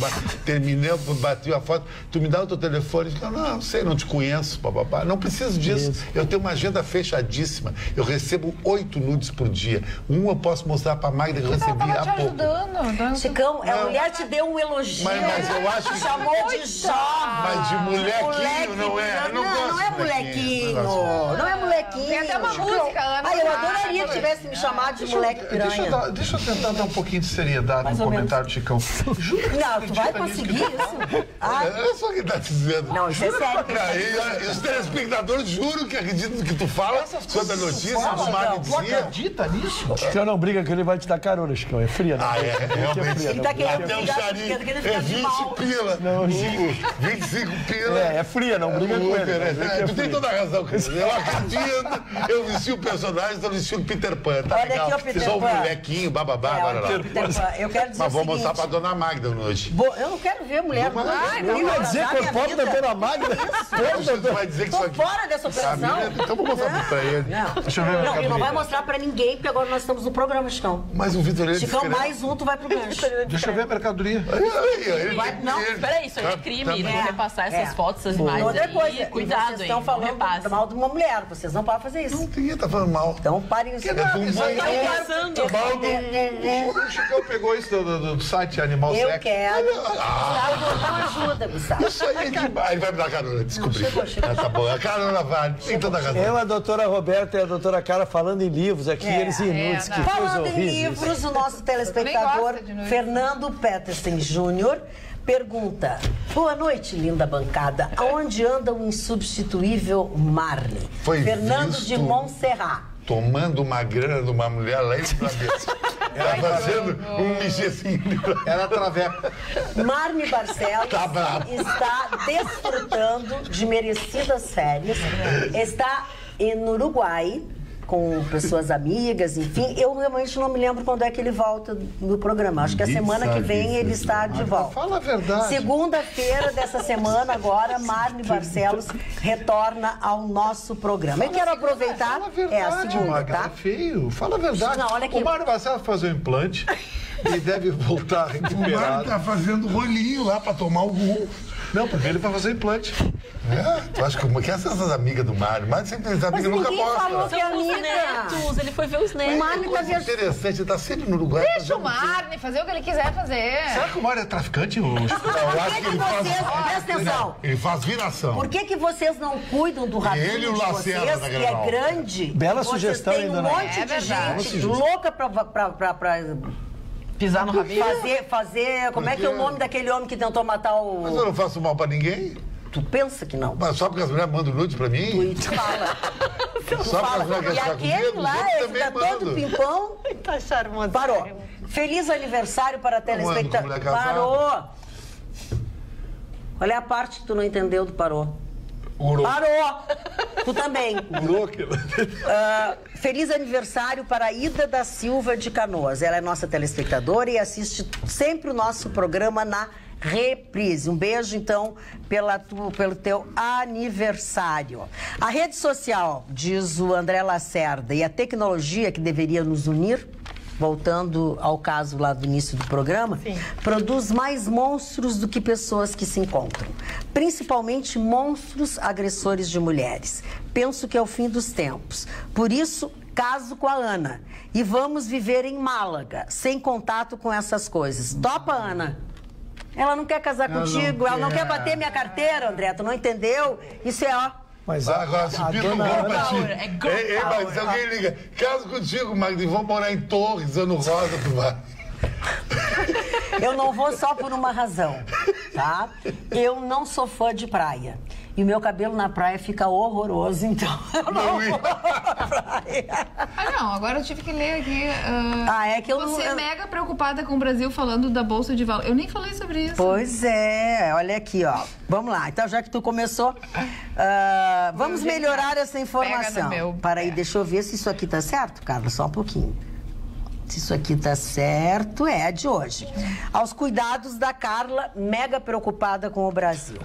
Speaker 7: Terminei, bati a foto. Tu me dá o teu telefone? Chicão, não sei, não te conheço, papapá. Não preciso disso. Isso. Eu tenho uma agenda fechadíssima. Eu recebo 8 nudes por dia. Um eu posso mostrar para a Magda que eu recebi há pouco.
Speaker 1: Chicão, a mulher te deu um elogio.
Speaker 7: Mas eu acho que...
Speaker 1: chamou de jovem.
Speaker 7: Mas de molequinho, não é?
Speaker 1: Não é molequinho. Não é molequinho.
Speaker 6: Tem até uma música, Ana.
Speaker 1: Eu adoraria que tivesse me chamado de moleque piranha.
Speaker 3: Deixa eu tentar dar um pouquinho de seriedade no comentário do Chicão.
Speaker 1: Não, tu vai conseguir isso?
Speaker 7: É só o que tá dizendo.
Speaker 1: Não, isso é sério.
Speaker 7: E os telespectadores juram que acreditam no que tu fala sobre a notícia dos Magda.
Speaker 3: Tu acredita nisso?
Speaker 2: Chicão não briga que ele vai te dar carona, Chicão. É fria, né?
Speaker 7: Ah, é? Realmente.
Speaker 1: Ele tá querendo
Speaker 7: Até o charinho é 20 pila.
Speaker 2: Não,
Speaker 7: 25 pila.
Speaker 2: É fria, não briga com ele.
Speaker 7: Tu tem toda a razão, cara. Eu acredito, eu vesti o personagem, estou vestindo Peter Pan. Tá
Speaker 1: Olha
Speaker 7: legal.
Speaker 1: aqui, ó, Peter
Speaker 7: Sou um
Speaker 1: Pan.
Speaker 7: molequinho, bababá, agora lá.
Speaker 1: Eu quero dizer
Speaker 7: Mas vou mostrar
Speaker 1: seguinte,
Speaker 7: pra dona Magda hoje.
Speaker 1: eu não quero ver mulher.
Speaker 2: Ele vai dizer que é pobre da dona Magda?
Speaker 7: Você vai dizer que isso
Speaker 1: Tô
Speaker 7: aqui...
Speaker 1: fora dessa operação.
Speaker 7: Então vou mostrar pra ele.
Speaker 3: Deixa eu ver.
Speaker 1: Não, ele não vai mostrar pra ninguém, porque agora nós estamos no programa, Chicão.
Speaker 7: Mas o Vitor ele
Speaker 1: Chicão, mais um, tu vai pro gancho.
Speaker 3: Deixa eu ver a mercadoria.
Speaker 1: Não,
Speaker 5: Peraí, isso aí é crime, não repassar essas fotos, essas
Speaker 1: E
Speaker 5: imagens
Speaker 1: outra
Speaker 5: aí.
Speaker 1: coisa,
Speaker 5: Cuidado,
Speaker 1: vocês estão falando
Speaker 5: repasse.
Speaker 1: mal de uma mulher, vocês não podem fazer isso.
Speaker 7: Ninguém tá falando mal.
Speaker 1: Então parem isso.
Speaker 3: O Chicão pegou isso do site Animal
Speaker 1: Eu
Speaker 3: Sex.
Speaker 1: quero. Gustavo, não ajuda, Gustavo.
Speaker 7: Isso aí é demais. Ele vai me dar carona, descobri. Tá bom, a carona vale. Tem toda a razão.
Speaker 2: Eu, a doutora Roberta e a doutora Cara falando em livros aqui, eles inúteis, que coisa
Speaker 1: Falando em
Speaker 2: horrível.
Speaker 1: livros, o nosso telespectador
Speaker 6: Nem gosta de noite.
Speaker 1: Fernando Peterson Júnior pergunta: boa noite, linda bancada. Aonde anda o insubstituível Marley?
Speaker 7: Foi
Speaker 1: Fernando
Speaker 7: visto
Speaker 1: de Montserrat.
Speaker 7: Tomando uma grana de uma mulher lá em Bragança. Ela fazendo um michezinho.
Speaker 3: Era traveca.
Speaker 1: Marne Barcelos
Speaker 7: Tá bravo.
Speaker 1: está desfrutando de merecidas férias. Está no Uruguai com pessoas amigas, enfim. Eu realmente não me lembro quando é que ele volta no programa. Acho que a semana que vem ele está de volta.
Speaker 3: Fala a verdade.
Speaker 1: Segunda-feira dessa semana, agora, Marne Barcelos retorna ao nosso programa. Eu quero aproveitar.
Speaker 3: Fala a verdade,
Speaker 1: a segunda,
Speaker 3: Magda,
Speaker 1: tá?
Speaker 3: é feio. Fala a verdade.
Speaker 1: Não, olha aqui.
Speaker 3: O Mário Barcelos fazer um implante e deve voltar
Speaker 7: O Mário
Speaker 3: recuperado.
Speaker 7: tá fazendo rolinho lá pra tomar o gol.
Speaker 3: Não, porque ele vai fazer implante.
Speaker 7: Tu acha que é essas amigas do Mário? Mário sempre tem amigas,
Speaker 1: Mas
Speaker 7: nunca
Speaker 1: ninguém falou
Speaker 7: mostra.
Speaker 1: que é
Speaker 5: São os
Speaker 1: amiga.
Speaker 5: netos, ele foi ver os
Speaker 1: O
Speaker 5: netos.
Speaker 1: Marne tá
Speaker 7: Coisa
Speaker 1: viajando.
Speaker 7: interessante, ele tá sempre no Uruguai.
Speaker 6: Deixa o Marne fazer o que ele quiser fazer.
Speaker 3: Será que o Mário é traficante?
Speaker 7: Eu acho que ele faz...
Speaker 1: Presta atenção.
Speaker 7: Ele faz viração.
Speaker 1: Por que vocês não cuidam do rabinho
Speaker 7: Ele e o
Speaker 1: de
Speaker 7: Lacerda
Speaker 1: vocês,
Speaker 7: da
Speaker 1: que é
Speaker 7: Grenal.
Speaker 1: grande?
Speaker 2: Bela
Speaker 1: Vocês
Speaker 2: sugestão,
Speaker 1: têm
Speaker 2: hein,
Speaker 1: um
Speaker 2: dona?
Speaker 1: monte
Speaker 6: É
Speaker 1: de
Speaker 6: verdade.
Speaker 1: gente louca pra
Speaker 5: Pisar no rabinho.
Speaker 1: fazer... Como é que é o nome daquele homem que tentou matar
Speaker 7: Mas
Speaker 1: o...
Speaker 7: eu não faço mal pra ninguém.
Speaker 1: Tu pensa que não?
Speaker 7: Mas só porque as mulheres mandam nude pra mim?
Speaker 1: Tu te fala. Tu
Speaker 7: Só porque as mulheres
Speaker 1: fala.
Speaker 7: querem
Speaker 1: E
Speaker 7: ficar
Speaker 1: aquele
Speaker 7: comigo, os
Speaker 1: lá,
Speaker 7: outros
Speaker 1: ele
Speaker 7: também
Speaker 1: tá todo
Speaker 7: mandam.
Speaker 1: pimpão.
Speaker 5: Tá charmoso.
Speaker 1: Parou. Feliz aniversário para a
Speaker 7: ando com
Speaker 1: telespectador.
Speaker 7: mulher casada.
Speaker 1: Parou. Qual é a parte que tu não entendeu do parou?
Speaker 7: Urou.
Speaker 1: Parou! Tu também.
Speaker 7: Urou que...
Speaker 1: Feliz aniversário para a Ida da Silva de Canoas. Ela é nossa telespectadora e assiste sempre o nosso programa na reprise. Um beijo, então, pelo teu aniversário. A rede social, diz o André Lacerda, e a tecnologia que deveria nos unir, voltando ao caso lá do início do programa, produz mais monstros do que pessoas que se encontram. Principalmente monstros agressores de mulheres. Penso que é o fim dos tempos. Por isso, caso com a Ana. E vamos viver em Málaga, sem contato com essas coisas. Topa, Ana? Ela não quer casar contigo, ela não quer bater minha carteira, André. Tu não entendeu? Isso é, ó...
Speaker 2: Mas
Speaker 7: Agora, se pinta um gol pra ti.
Speaker 5: É girl
Speaker 7: Ei, mas se alguém liga, caso contigo, Magda, e vamos morar em Torres, Ano Rosa, tu vai.
Speaker 1: Eu não vou só por uma razão, tá? Eu não sou fã de praia. E o meu cabelo na praia fica horroroso, então eu não vou pra praia.
Speaker 6: Não, agora eu tive que ler aqui.
Speaker 1: É que eu
Speaker 6: Você
Speaker 1: não...
Speaker 6: é mega preocupada com o Brasil falando da Bolsa de Valores. Eu nem falei sobre isso.
Speaker 1: Pois é, olha aqui, ó. Vamos lá, então já que tu começou, vamos melhorar essa informação. Para aí, deixa eu ver se isso aqui tá certo, Carla, só um pouquinho. Se isso aqui tá certo, é de hoje. Aos cuidados da Carla, mega preocupada com o Brasil.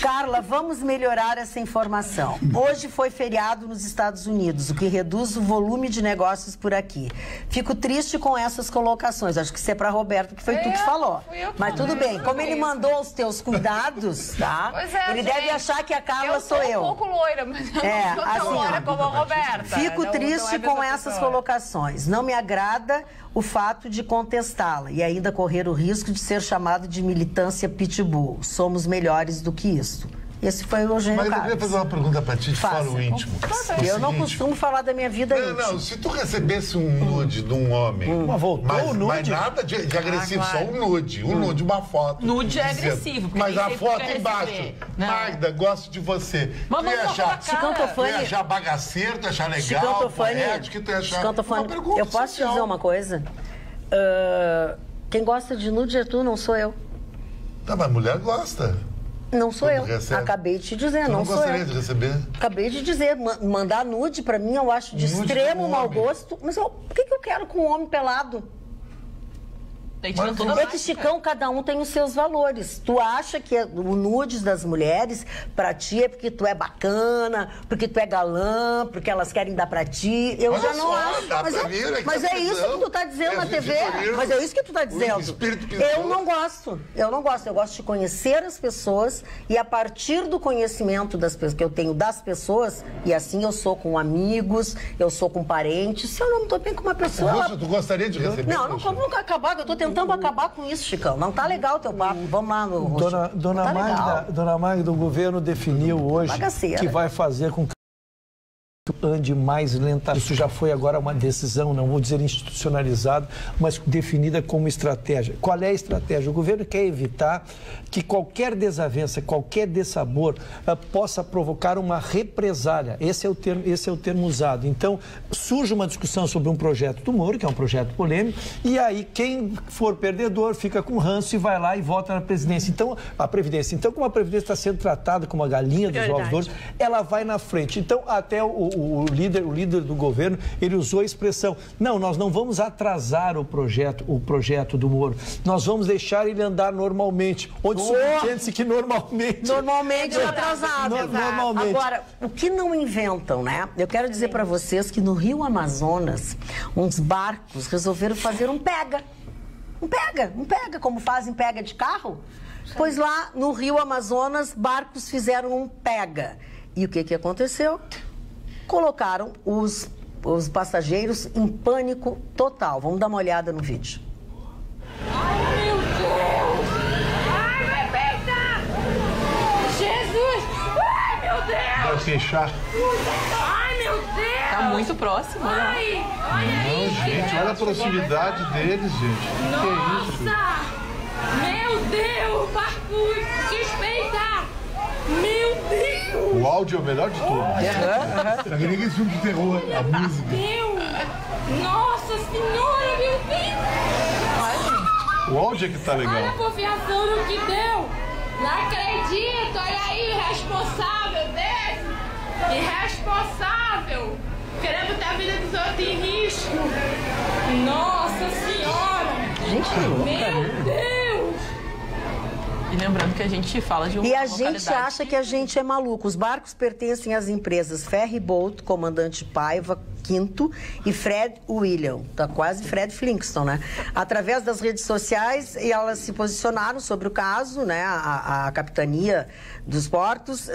Speaker 1: Carla, vamos melhorar essa informação. Hoje foi feriado nos Estados Unidos, o que reduz o volume de negócios por aqui. Fico triste com essas colocações. Acho que isso é para Roberto, que foi tu que falou. Mas tudo bem, como ele mandou os teus cuidados, tá? Ele deve achar que a Carla sou eu.
Speaker 6: Eu sou um pouco loira, mas eu não sou tão loira como a Roberta.
Speaker 1: Fico triste com essas colocações. Não me agrada o fato de contestá-la e ainda correr o risco de ser chamado de militância pitbull. Somos melhores do que isso. Esse foi o Eugênio Carlos.
Speaker 7: Mas eu queria fazer uma pergunta pra ti de fora o íntimo.
Speaker 1: Eu não costumo falar da minha vida íntima.
Speaker 7: Não, se tu recebesse um nude de um homem... Mas nada de agressivo, só um nude. Um nude, uma foto.
Speaker 5: Nude é agressivo.
Speaker 7: Mas a foto embaixo. Magda, gosto de você. Tu ia achar... Tu ia achar bagaceiro, tu ia achar legal, poético, tu ia achar...
Speaker 1: Eu posso te dizer uma coisa? Quem gosta de nude é tu, não sou eu.
Speaker 7: Tá, mas mulher gosta.
Speaker 1: Não sou eu. Acabei de te dizer, não sou eu.
Speaker 7: Gostaria de receber?
Speaker 1: Acabei de dizer, mandar nude pra mim eu acho de extremo mau gosto. Mas por que eu quero com um homem pelado? É que, Chicão, cada um tem os seus valores. Tu acha que o nudes das mulheres pra ti é porque tu é bacana, porque tu é galã, porque elas querem dar pra ti. Eu já não acho. Mas é isso que tu tá dizendo na TV. Mas é isso que tu tá dizendo. Eu não gosto. Eu não gosto. Eu gosto de conhecer as pessoas e a partir do conhecimento das pessoas que eu tenho das pessoas, e assim eu sou com amigos, eu sou com parentes. Se eu não tô bem com uma pessoa...
Speaker 7: Tu gostaria de receber?
Speaker 1: Não, nunca acabar. Eu tô tentando acabar com isso, Chicão. Não tá legal o teu papo. Vamos lá no...
Speaker 2: Dona Magda, o governo definiu hoje que vai fazer com que ande mais lenta. Isso já foi agora uma decisão, não vou dizer institucionalizada, mas definida como estratégia. Qual é a estratégia? O governo quer evitar que qualquer desavença, qualquer dessabor possa provocar uma represália. Esse é o termo usado. Então, surge uma discussão sobre um projeto do Moro, que é um projeto polêmico, e aí quem for perdedor fica com ranço e vai lá e vota na presidência. Então, a Previdência. Então, como a Previdência está sendo tratada como a galinha dos ovos de ouro, ela vai na frente. Então, até o líder do governo, ele usou a expressão: não, nós não vamos atrasar o projeto do Moro, nós vamos deixar ele andar normalmente. Onde subentende-se que normalmente
Speaker 1: é atrasado.
Speaker 2: Normalmente.
Speaker 1: Agora, o que não inventam, né? Eu quero dizer para vocês que no Rio Amazonas, uns barcos resolveram fazer um pega, como fazem pega de carro. Pois lá no Rio Amazonas, barcos fizeram um pega. E o que aconteceu? Colocaram os passageiros em pânico total. Vamos dar uma olhada no vídeo.
Speaker 8: Ai, meu Deus! Ai, Rebenta! Jesus! Ai, meu Deus!
Speaker 3: Vai fechar.
Speaker 8: Ai, meu Deus!
Speaker 5: Tá muito próximo, né?
Speaker 8: Ai, olha aí!
Speaker 3: Gente, olha a proximidade deles, gente.
Speaker 8: Nossa!
Speaker 3: Que é isso?
Speaker 8: Meu Deus! Barco suspeita! Meu Deus!
Speaker 3: O áudio é o melhor de tudo.
Speaker 7: Pra que ninguém filme de terror, a música.
Speaker 8: Meu Deus! Nossa Senhora, meu Deus!
Speaker 3: O áudio é que tá legal.
Speaker 8: Olha a confiança no que deu! Não acredito! Olha aí, irresponsável desse! Irresponsável! Querendo ter a vida dos outros em risco! Nossa Senhora!
Speaker 1: Gente, que louca,
Speaker 8: meu Deus!
Speaker 5: E lembrando que a gente fala de uma
Speaker 1: E a gente acha que a gente é maluco. Os barcos pertencem às empresas Ferryboat, Comandante Paiva, Quinto e Fred William. Tá quase Fred Flintstone, né? Através das redes sociais, elas se posicionaram sobre o caso, né? A capitania dos portos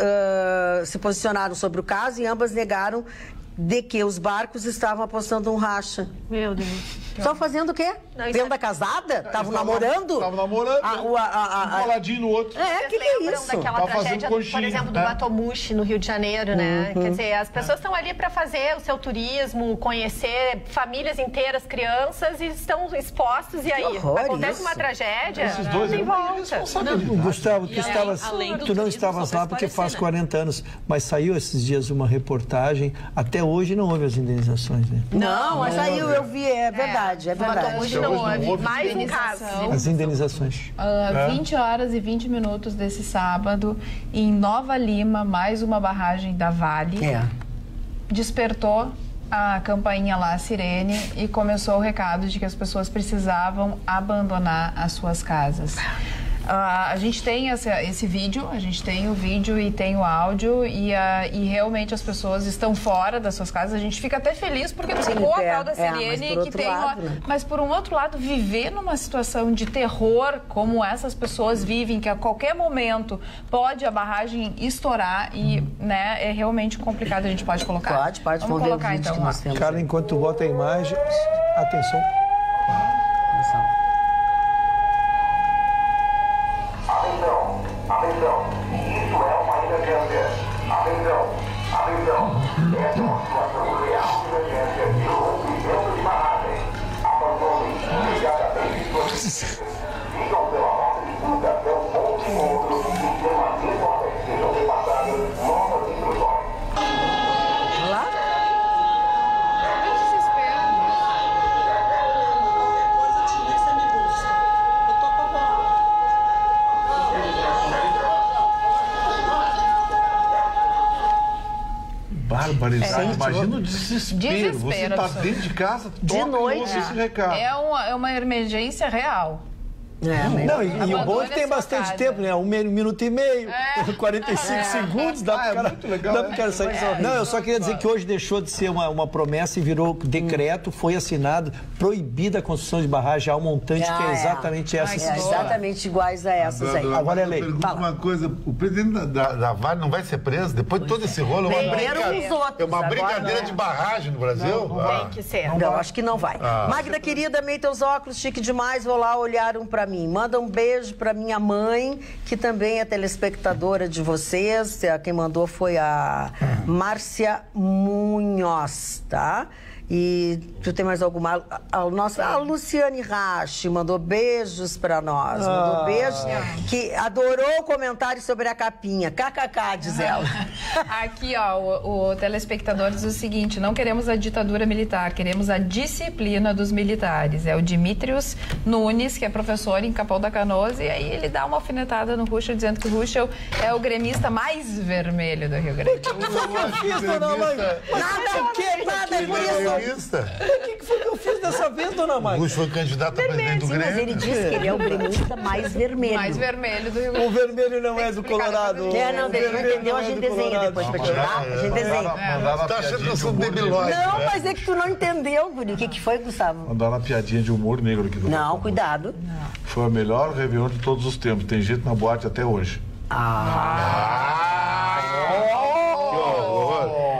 Speaker 1: se posicionaram sobre o caso e ambas negaram de que os barcos estavam apostando um racha.
Speaker 4: Meu Deus.
Speaker 1: Só fazendo o quê? Venda casada? Estavam namorando?
Speaker 3: Estavam namorando. Um coladinho no outro.
Speaker 1: Que é isso?
Speaker 4: Daquela tragédia, por exemplo, do Batomushi, no Rio de Janeiro, né? Quer dizer, as pessoas estão ali para fazer o seu turismo, conhecer famílias inteiras, crianças, e estão expostos, e aí? Acontece uma tragédia,
Speaker 3: esses dois
Speaker 4: não tem volta.
Speaker 2: Gustavo, tu não estavas lá porque faz 40 anos, mas saiu esses dias uma reportagem, até hoje não houve as indenizações, né?
Speaker 1: Não, mas saiu, eu vi, é verdade, é verdade.
Speaker 4: Hoje não houve. Mais um caso.
Speaker 2: As indenizações.
Speaker 6: 20 horas e 20 minutos desse sábado, em Nova Lima, mais uma barragem da Vale. Despertou a campainha lá, a sirene, e começou o recado de que as pessoas precisavam abandonar as suas casas. A gente tem esse vídeo, a gente tem o vídeo e tem o áudio, e realmente as pessoas estão fora das suas casas. A gente fica até feliz porque tocou a tal da sirene que tem mas por um outro lado, viver numa situação de terror como essas pessoas vivem, que a qualquer momento pode a barragem estourar e, né, é realmente complicado. A gente pode colocar?
Speaker 1: Pode.
Speaker 6: Vamos colocar então.
Speaker 2: Carla, enquanto tu bota a imagem, atenção.
Speaker 9: Atenção, isso é uma emergência. Atenção. Essa é uma situação real de emergência de rompimento de barragem. Abandonem imediatamente suas vidas. Sigam pela rota de fuga até o ponto de encontro e permaneçam até que sejam repassadas novas instruções.
Speaker 3: Barbaridade. Imagina o desespero. Você está dentro de casa,
Speaker 1: de noite,
Speaker 3: esse recado.
Speaker 6: É uma emergência real.
Speaker 2: Não, e o bom é que tem bastante tempo, né? 1 minuto e meio, 45 segundos, dá pro cara,
Speaker 3: muito legal,
Speaker 2: dá pro cara sair. Não, eu só queria dizer que hoje deixou de ser uma promessa e virou decreto, foi assinado, proibida a construção de barragem ao montante, que é exatamente essa situação.
Speaker 1: Exatamente iguais a essas aí.
Speaker 2: Agora é lei.
Speaker 7: Pergunta uma coisa, o presidente da Vale não vai ser preso? Depois de todo esse rolo, é uma brincadeira de barragem no Brasil?
Speaker 4: Não tem que ser.
Speaker 1: Não, acho que não vai. Magda, querida, amei teus óculos, chique demais, vou lá olhar um pra mim. Manda um beijo pra minha mãe, que também é telespectadora de vocês. Quem mandou foi a Márcia Munhoz, tá? E tu tem mais alguma? A Luciane Rache mandou beijos pra nós. Mandou beijos. Que adorou o comentário sobre a capinha. KKK, diz ela.
Speaker 6: Aqui, ó, o telespectador diz o seguinte: não queremos a ditadura militar, queremos a disciplina dos militares. É o Dimitrios Nunes, que é professor em Capão da Canoas, e aí ele dá uma alfinetada no Ruschel, dizendo que o Ruschel é o gremista mais vermelho do Rio Grande.
Speaker 2: O que eu fiz, dona Magda? Nada, por isso. O que foi que eu fiz dessa vez, dona Magda?
Speaker 7: O Ruschel foi candidato a presidente do Grêmio.
Speaker 1: Mas ele disse que ele é o gremista mais vermelho.
Speaker 6: Mais vermelho do Rio Grande.
Speaker 2: O vermelho não é do Colorado.
Speaker 1: Não entendeu, a gente desenha depois pra tirar. A gente desenha.
Speaker 7: Tá achando que eu sou debilóide.
Speaker 1: Não, mas é que tu não entendeu, Guri. O que foi, Gustavo?
Speaker 3: Mandaram uma piadinha de humor negro aqui do
Speaker 1: Não, cuidado.
Speaker 3: Foi a melhor Réveillon de todos os tempos. Tem gente na boate até hoje.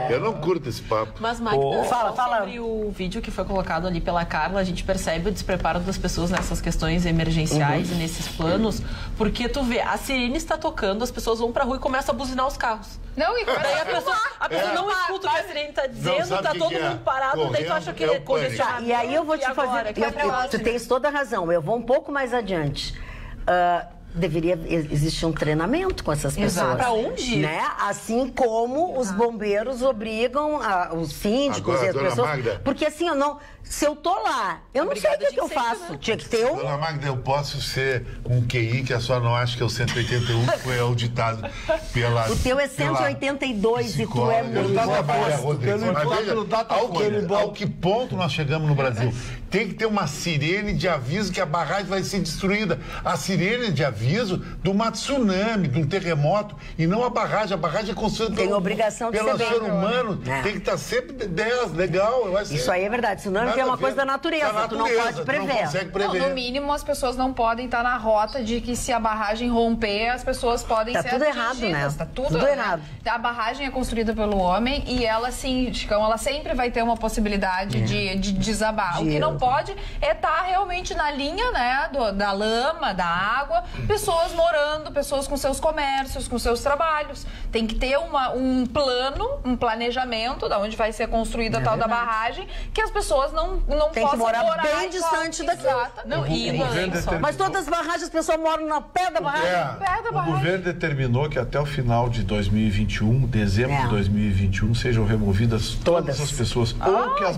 Speaker 7: Eu não curto esse papo.
Speaker 5: Mas, Magda,
Speaker 1: fala.
Speaker 5: sobre o vídeo que foi colocado ali pela Carla, a gente percebe o despreparo das pessoas nessas questões emergenciais e nesses planos, porque tu vê, a sirene está tocando, as pessoas vão pra rua e começam a buzinar os carros.
Speaker 6: Não, e
Speaker 5: daí a pessoa não escuta o que a sirene está dizendo, tá todo mundo parado, daí tu acha que é congestionado.
Speaker 1: E aí eu vou te fazer... Tu tens toda a razão, eu vou um pouco mais adiante. Deveria existir um treinamento com essas pessoas.
Speaker 5: Para onde?
Speaker 1: Né? Assim como os bombeiros obrigam os síndicos e as pessoas.
Speaker 7: Magda.
Speaker 1: Porque assim, se eu tô lá, eu não sei o que eu faço. Né? Tinha que ter um...
Speaker 7: Dona Magda, eu posso ser um QI que a senhora não acha que é o 181, que foi auditado pela...
Speaker 1: O teu é 182 e tu é muito
Speaker 7: ao que ponto nós chegamos no Brasil? Tem que ter uma sirene de aviso que a barragem vai ser destruída. A sirene de aviso de uma tsunami, de um terremoto, e não a barragem. A barragem é construída
Speaker 1: pelo
Speaker 7: ser humano. Tem que estar sempre legal.
Speaker 1: Isso aí é verdade. Tsunami é uma coisa da natureza. Tu não pode prever.
Speaker 7: Não consegue prever.
Speaker 6: No mínimo, as pessoas não podem estar na rota de que se a barragem romper, as pessoas podem ser
Speaker 1: tudo errado, né?
Speaker 6: Tá tudo errado. A barragem é construída pelo homem e ela, sim, Chicão, ela sempre vai ter uma possibilidade de desabar. O que não não pode é estar realmente na linha, né, da lama, da água, pessoas morando, pessoas com seus comércios, com seus trabalhos. Tem que ter um plano, um planejamento de onde vai ser construída a tal da barragem, que as pessoas não
Speaker 1: tem
Speaker 6: possam
Speaker 1: que morar bem distante daqui.
Speaker 5: Não,
Speaker 1: mas todas as barragens, as pessoas moram na pé da barragem.
Speaker 3: O governo determinou que até o final de 2021, dezembro de 2021, sejam removidas todas as pessoas, ou que as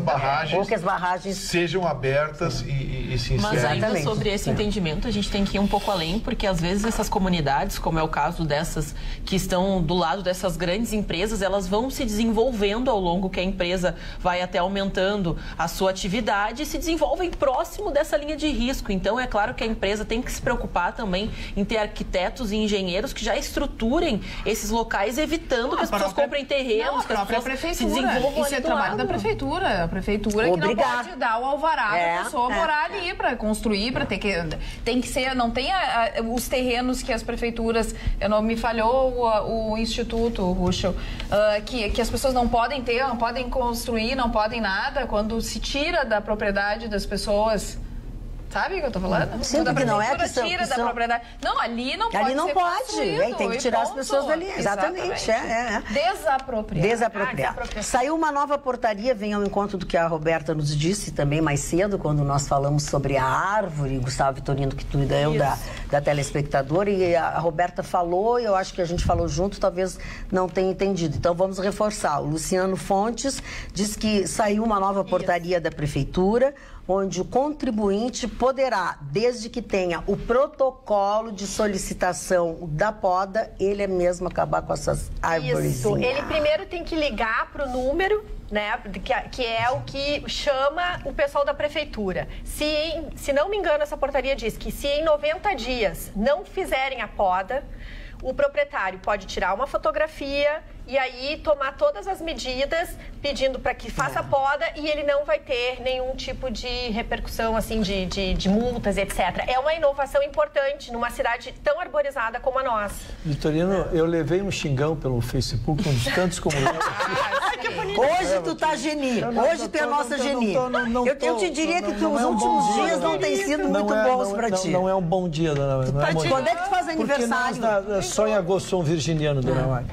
Speaker 3: barragens sejam abertas e se encerrem.
Speaker 5: Mas ainda sobre esse entendimento, a gente tem que ir um pouco além, porque às vezes essas comunidades, como é o caso dessas que estão do lado dessas grandes empresas, elas vão se desenvolvendo ao longo que a empresa vai até aumentando a sua atividade e se desenvolvem próximo dessa linha de risco. Então, é claro que a empresa tem que se preocupar também em ter arquitetos e engenheiros que já estruturem esses locais, evitando que as pessoas comprem terrenos, que as pessoas se desenvolvam.
Speaker 6: Isso é trabalho da prefeitura. A prefeitura que não pode dar o alvará da pessoa morar ali para construir, para ter que... Tem que ser... Não tem os terrenos que as prefeituras... Não me falhou o Instituto, Ruschel, que as pessoas não podem ter, não podem construir, não podem nada, quando se tira da propriedade das pessoas... Sabe o que eu tô falando?
Speaker 1: Sim, porque não é que
Speaker 6: tira da propriedade. Não, ali não pode.
Speaker 1: Ali não pode. Tem que tirar as pessoas dali. Exatamente. Desapropriar. Saiu uma nova portaria, vem ao encontro do que a Roberta nos disse também mais cedo, quando nós falamos sobre a árvore, Gustavo Vitorino, que tu deu da telespectadora, e a Roberta falou, e eu acho que a gente falou junto, talvez não tenha entendido. Então vamos reforçar. O Luciano Fontes diz que saiu uma nova portaria da Prefeitura, onde o contribuinte poderá, desde que tenha o protocolo de solicitação da poda, ele mesmo acabar com essas árvores.
Speaker 4: Isso, ele primeiro tem que ligar para o número, né, que é o que chama o pessoal da prefeitura. Se não me engano, essa portaria diz que se em 90 dias não fizerem a poda, o proprietário pode tirar uma fotografia e aí tomar todas as medidas pedindo para que faça a poda, e ele não vai ter nenhum tipo de repercussão assim de multas, etc. É uma inovação importante numa cidade tão arborizada como a nossa.
Speaker 2: Vitorino, eu levei um xingão pelo Facebook, um dos tantos comunistas.
Speaker 1: Hoje tu tá geni. Hoje tu é a nossa geni. Eu te diria que os últimos dias não têm sido muito bons para ti.
Speaker 2: Não é um bom dia, dona Maria.
Speaker 1: Quando é que tu faz aniversário?
Speaker 2: Porque só em agosto sou um virginiano, dona Maria.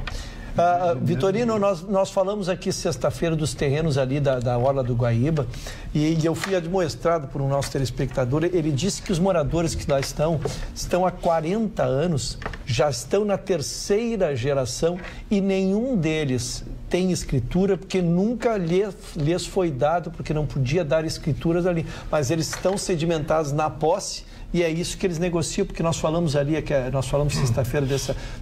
Speaker 2: Vitorino, nós falamos aqui sexta-feira dos terrenos ali da Orla do Guaíba, e eu fui admoestrado por um nosso telespectador. Ele disse que os moradores que lá estão há 40 anos, já estão na terceira geração, e nenhum deles tem escritura, porque nunca lhes foi dado, porque não podia dar escrituras ali, mas eles estão sedimentados na posse. E é isso que eles negociam, porque nós falamos ali, nós falamos sexta-feira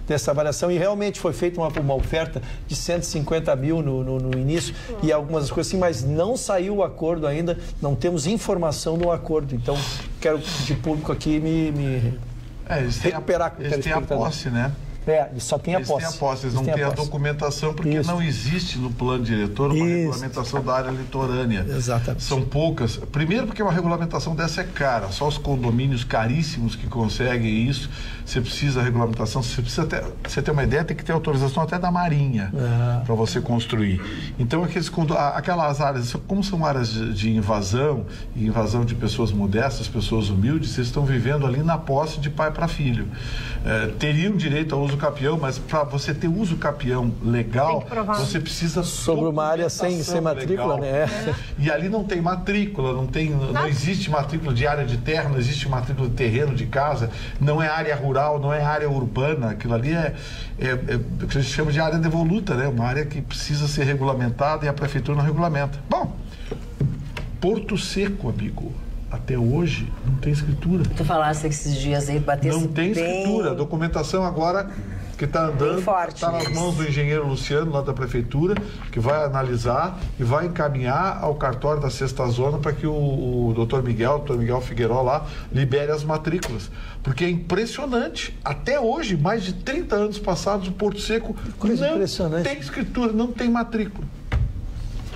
Speaker 2: dessa avaliação, e realmente foi feita uma oferta de 150 mil no início, e algumas coisas assim, mas não saiu o acordo ainda, não temos informação do acordo. Então, quero de público aqui me recuperar com o telespectador.
Speaker 3: Eles têm a posse, né?
Speaker 2: Só tem a posse.
Speaker 3: Eles têm a posse, eles não têm a documentação, porque não existe no plano diretor uma regulamentação da área litorânea.
Speaker 2: Exatamente.
Speaker 3: São poucas. Primeiro porque uma regulamentação dessa é cara. Só os condomínios caríssimos que conseguem isso. Você precisa da regulamentação, você precisa até, você ter uma ideia, tem que ter autorização até da Marinha para você construir. Então, aquelas áreas, como são áreas de invasão, e invasão de pessoas modestas, pessoas humildes, vocês estão vivendo ali na posse de pai para filho. Teriam direito ao uso capião, mas para você ter uso capião legal, você precisa
Speaker 2: sobre uma área sem matrícula, né?
Speaker 3: E ali não tem matrícula, não existe matrícula de área de terra, não existe matrícula de terreno, de casa, não é área rural, não é área urbana, aquilo ali é o que a gente chama de área devoluta, né? Uma área que precisa ser regulamentada e a prefeitura não regulamenta. Bom, Porto Seco, amigo, até hoje não tem escritura.
Speaker 1: Tu falasse esses dias aí, batesse
Speaker 3: não tem escritura. A documentação agora que está andando, está nas mãos do engenheiro Luciano, lá da prefeitura, que vai analisar e vai encaminhar ao cartório da sexta zona para que o doutor Miguel Figueiró lá, libere as matrículas. Porque é impressionante. Até hoje, mais de 30 anos passados, o Porto Seco não tem escritura, não tem matrícula.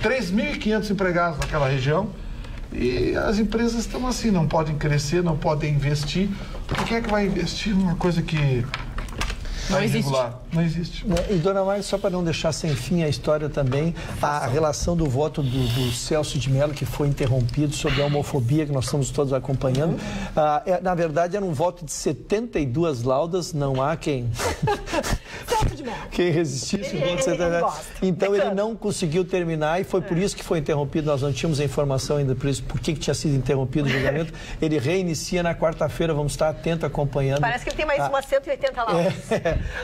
Speaker 3: 3.500 empregados naquela região. E as empresas estão assim, não podem crescer, não podem investir. Porque quem é que vai investir numa coisa que
Speaker 5: Não existe.
Speaker 3: Não existe.
Speaker 2: E, dona Maia, só para não deixar sem fim a história também, a relação do voto do Celso de Mello, que foi interrompido, sobre a homofobia, que nós estamos todos acompanhando. Na verdade, era um voto de 72 laudas, não há quem resistisse. Então, ele não conseguiu terminar e foi por isso que foi interrompido. Nós não tínhamos a informação ainda por que tinha sido interrompido o julgamento. Ele reinicia na quarta-feira, vamos estar atentos, acompanhando.
Speaker 1: Parece que ele tem mais umas 180 laudas.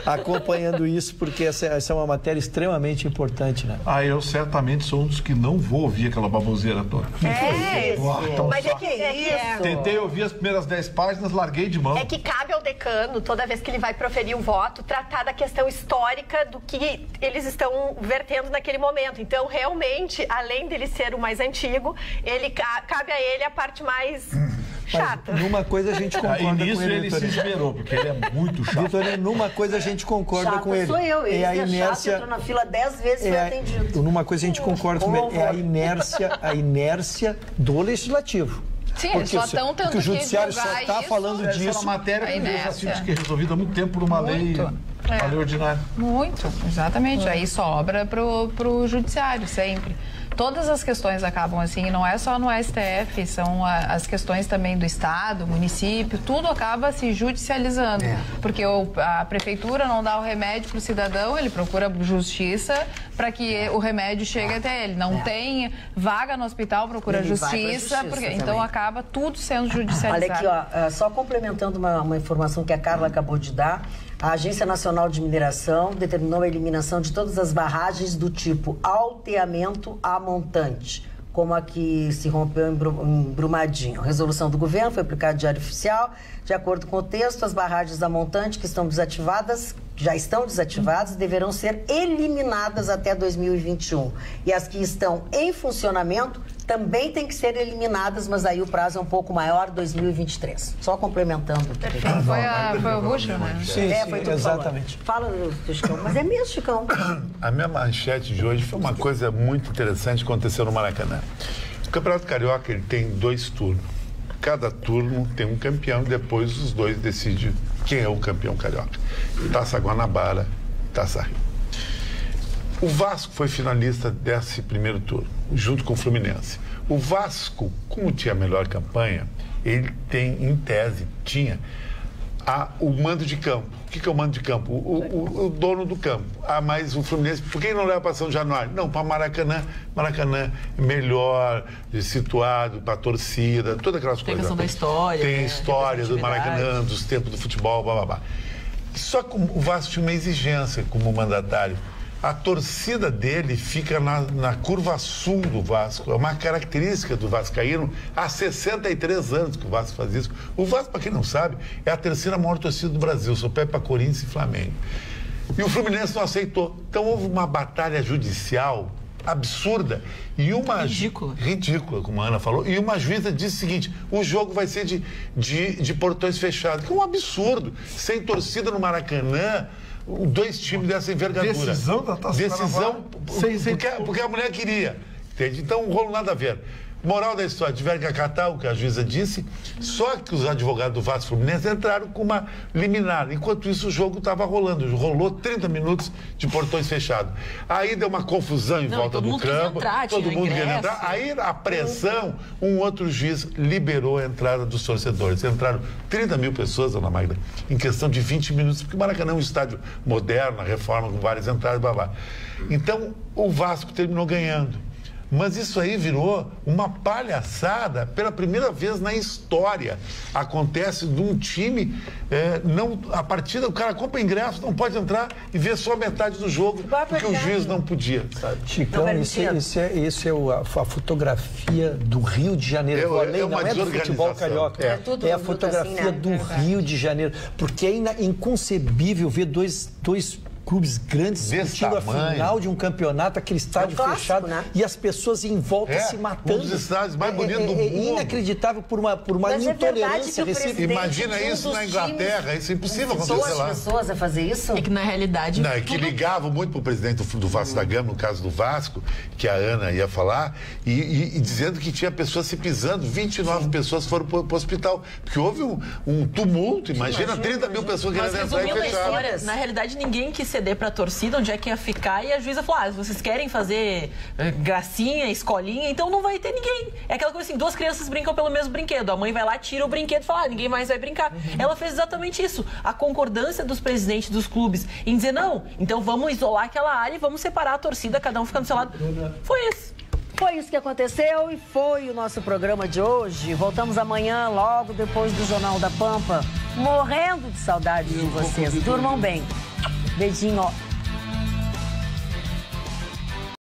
Speaker 2: Acompanhando isso, porque essa é uma matéria extremamente importante, né?
Speaker 3: Eu certamente sou um dos que não vou ouvir aquela baboseira toda.
Speaker 1: Mas é que isso.
Speaker 3: Tentei ouvir as primeiras 10 páginas, larguei de mão.
Speaker 4: É que cabe ao decano, toda vez que ele vai proferir o voto, tratar da questão histórica do que eles estão vertendo naquele momento. Então, realmente, além dele ser o mais antigo, cabe a ele a parte mais chata.
Speaker 2: Mas numa coisa a gente concorda com ele.
Speaker 3: Nisso ele se esmerou, porque ele é muito chato.
Speaker 2: Vitorino, numa coisa a gente concorda com ele.
Speaker 1: Sou eu. Ele
Speaker 2: a inércia,
Speaker 1: entrou na fila 10 vezes e foi atendido.
Speaker 2: Numa coisa a gente concorda com ele. É a inércia do legislativo.
Speaker 6: Sim, eles só estão tendo
Speaker 2: que o judiciário só está falando disso.
Speaker 3: Essa matéria que já tinha que resolvida há muito tempo por uma lei ordinária.
Speaker 6: Muito, exatamente. Aí sobra pro judiciário sempre. Todas as questões acabam assim, não é só no STF, são as questões também do Estado, município, tudo acaba se judicializando. Porque a prefeitura não dá o remédio para o cidadão, ele procura justiça para que o remédio chegue até ele. Não tem vaga no hospital, procura justiça, porque então acaba tudo sendo judicializado.
Speaker 1: Olha aqui, só complementando uma informação que a Carla acabou de dar. A Agência Nacional de Mineração determinou a eliminação de todas as barragens do tipo alteamento a montante, como a que se rompeu em Brumadinho. A resolução do governo foi aplicada no Diário Oficial. De acordo com o texto, as barragens a montante que estão desativadas, já estão desativadas, deverão ser eliminadas até 2021. E as que estão em funcionamento também têm que ser eliminadas, mas aí o prazo é um pouco maior, 2023. Só complementando.
Speaker 6: Foi o Rucho, né?
Speaker 2: Sim, foi exatamente.
Speaker 1: Fala do Chicão, mas é mesmo, Chicão.
Speaker 7: A minha manchete de hoje foi uma coisa muito interessante que aconteceu no Maracanã. O Campeonato Carioca ele tem 2 turnos. Cada turno tem um campeão e depois os 2 decidem quem é o campeão carioca. Taça Guanabara, Taça Rio. O Vasco foi finalista desse primeiro turno, junto com o Fluminense. O Vasco, como tinha a melhor campanha, ele tem, em tese, o mando de campo. O que é o mando de campo? O dono do campo. Mas o Fluminense, por que não leva para São Januário? Não, para Maracanã. Maracanã é melhor situado, para a torcida, todas aquelas coisas.
Speaker 5: Tem a questão da história.
Speaker 7: Tem a história do Maracanã, dos tempos do futebol, blá, blá, blá. Só que o Vasco tinha uma exigência como mandatário. A torcida dele fica na curva sul do Vasco. É uma característica do vascaíno. Há 63 anos que o Vasco faz isso. O Vasco, para quem não sabe, é a 3ª maior torcida do Brasil. Só perde para Corinthians e Flamengo. E o Fluminense não aceitou. Então houve uma batalha judicial absurda e ridícula, como a Ana falou, e uma juíza disse o seguinte: o jogo vai ser de portões fechados, que é um absurdo, sem torcida no Maracanã, 2 times dessa envergadura.
Speaker 3: Decisão da Taça
Speaker 7: porque a mulher queria, entende? Então um rolo nada a ver. Moral da história, tiveram que acatar o que a juíza disse, só que os advogados do Vasco Fluminense entraram com uma liminar. Enquanto isso, o jogo estava rolando. Rolou 30 minutos de portões fechados. Aí deu uma confusão em volta do campo. Todo mundo queria entrar. Aí a pressão, um outro juiz liberou a entrada dos torcedores. Entraram 30 mil pessoas, Ana Magda, em questão de 20 minutos, porque o Maracanã é um estádio moderno, a reforma com várias entradas, blá, blá. Então, o Vasco terminou ganhando. Mas isso aí virou uma palhaçada pela primeira vez na história. Acontece de um time, a partida, o cara compra ingresso, não pode entrar e ver só metade do jogo, porque o juiz não podia, sabe?
Speaker 2: Chicão, isso é a fotografia do Rio de Janeiro. Não é do futebol carioca. É a fotografia do Rio de Janeiro. Porque é inconcebível ver dois clubes grandes discutindo a final de um campeonato, aquele estádio fechado, né? E as pessoas em volta se matando.
Speaker 7: Um dos estádios mais bonitos do mundo.
Speaker 2: Inacreditável por uma intolerância recíproca.
Speaker 7: Imagina isso na Inglaterra, isso é impossível acontecer lá.
Speaker 1: As pessoas a fazer isso?
Speaker 5: É que na realidade...
Speaker 7: Não, é que ligavam muito pro presidente do Vasco da Gama, no caso do Vasco, que a Ana ia falar, e dizendo que tinha pessoas se pisando, 29 pessoas foram pro hospital, porque houve um tumulto, imagina 30 mil pessoas querendo entrar e fechar.
Speaker 5: Na realidade, ninguém quis ceder pra torcida, onde é que ia ficar, e a juíza falou, vocês querem fazer gracinha, escolinha, então não vai ter ninguém. É aquela coisa assim, duas crianças brincam pelo mesmo brinquedo, a mãe vai lá, tira o brinquedo e fala, ninguém mais vai brincar. Ela fez exatamente isso. A concordância dos presidentes dos clubes em dizer, não, então vamos isolar aquela área e vamos separar a torcida, cada um fica do seu lado. Foi isso.
Speaker 1: Foi isso que aconteceu e foi o nosso programa de hoje. Voltamos amanhã, logo depois do Jornal da Pampa. Morrendo de saudade de vocês. Durmam bem. Beijinho, ó.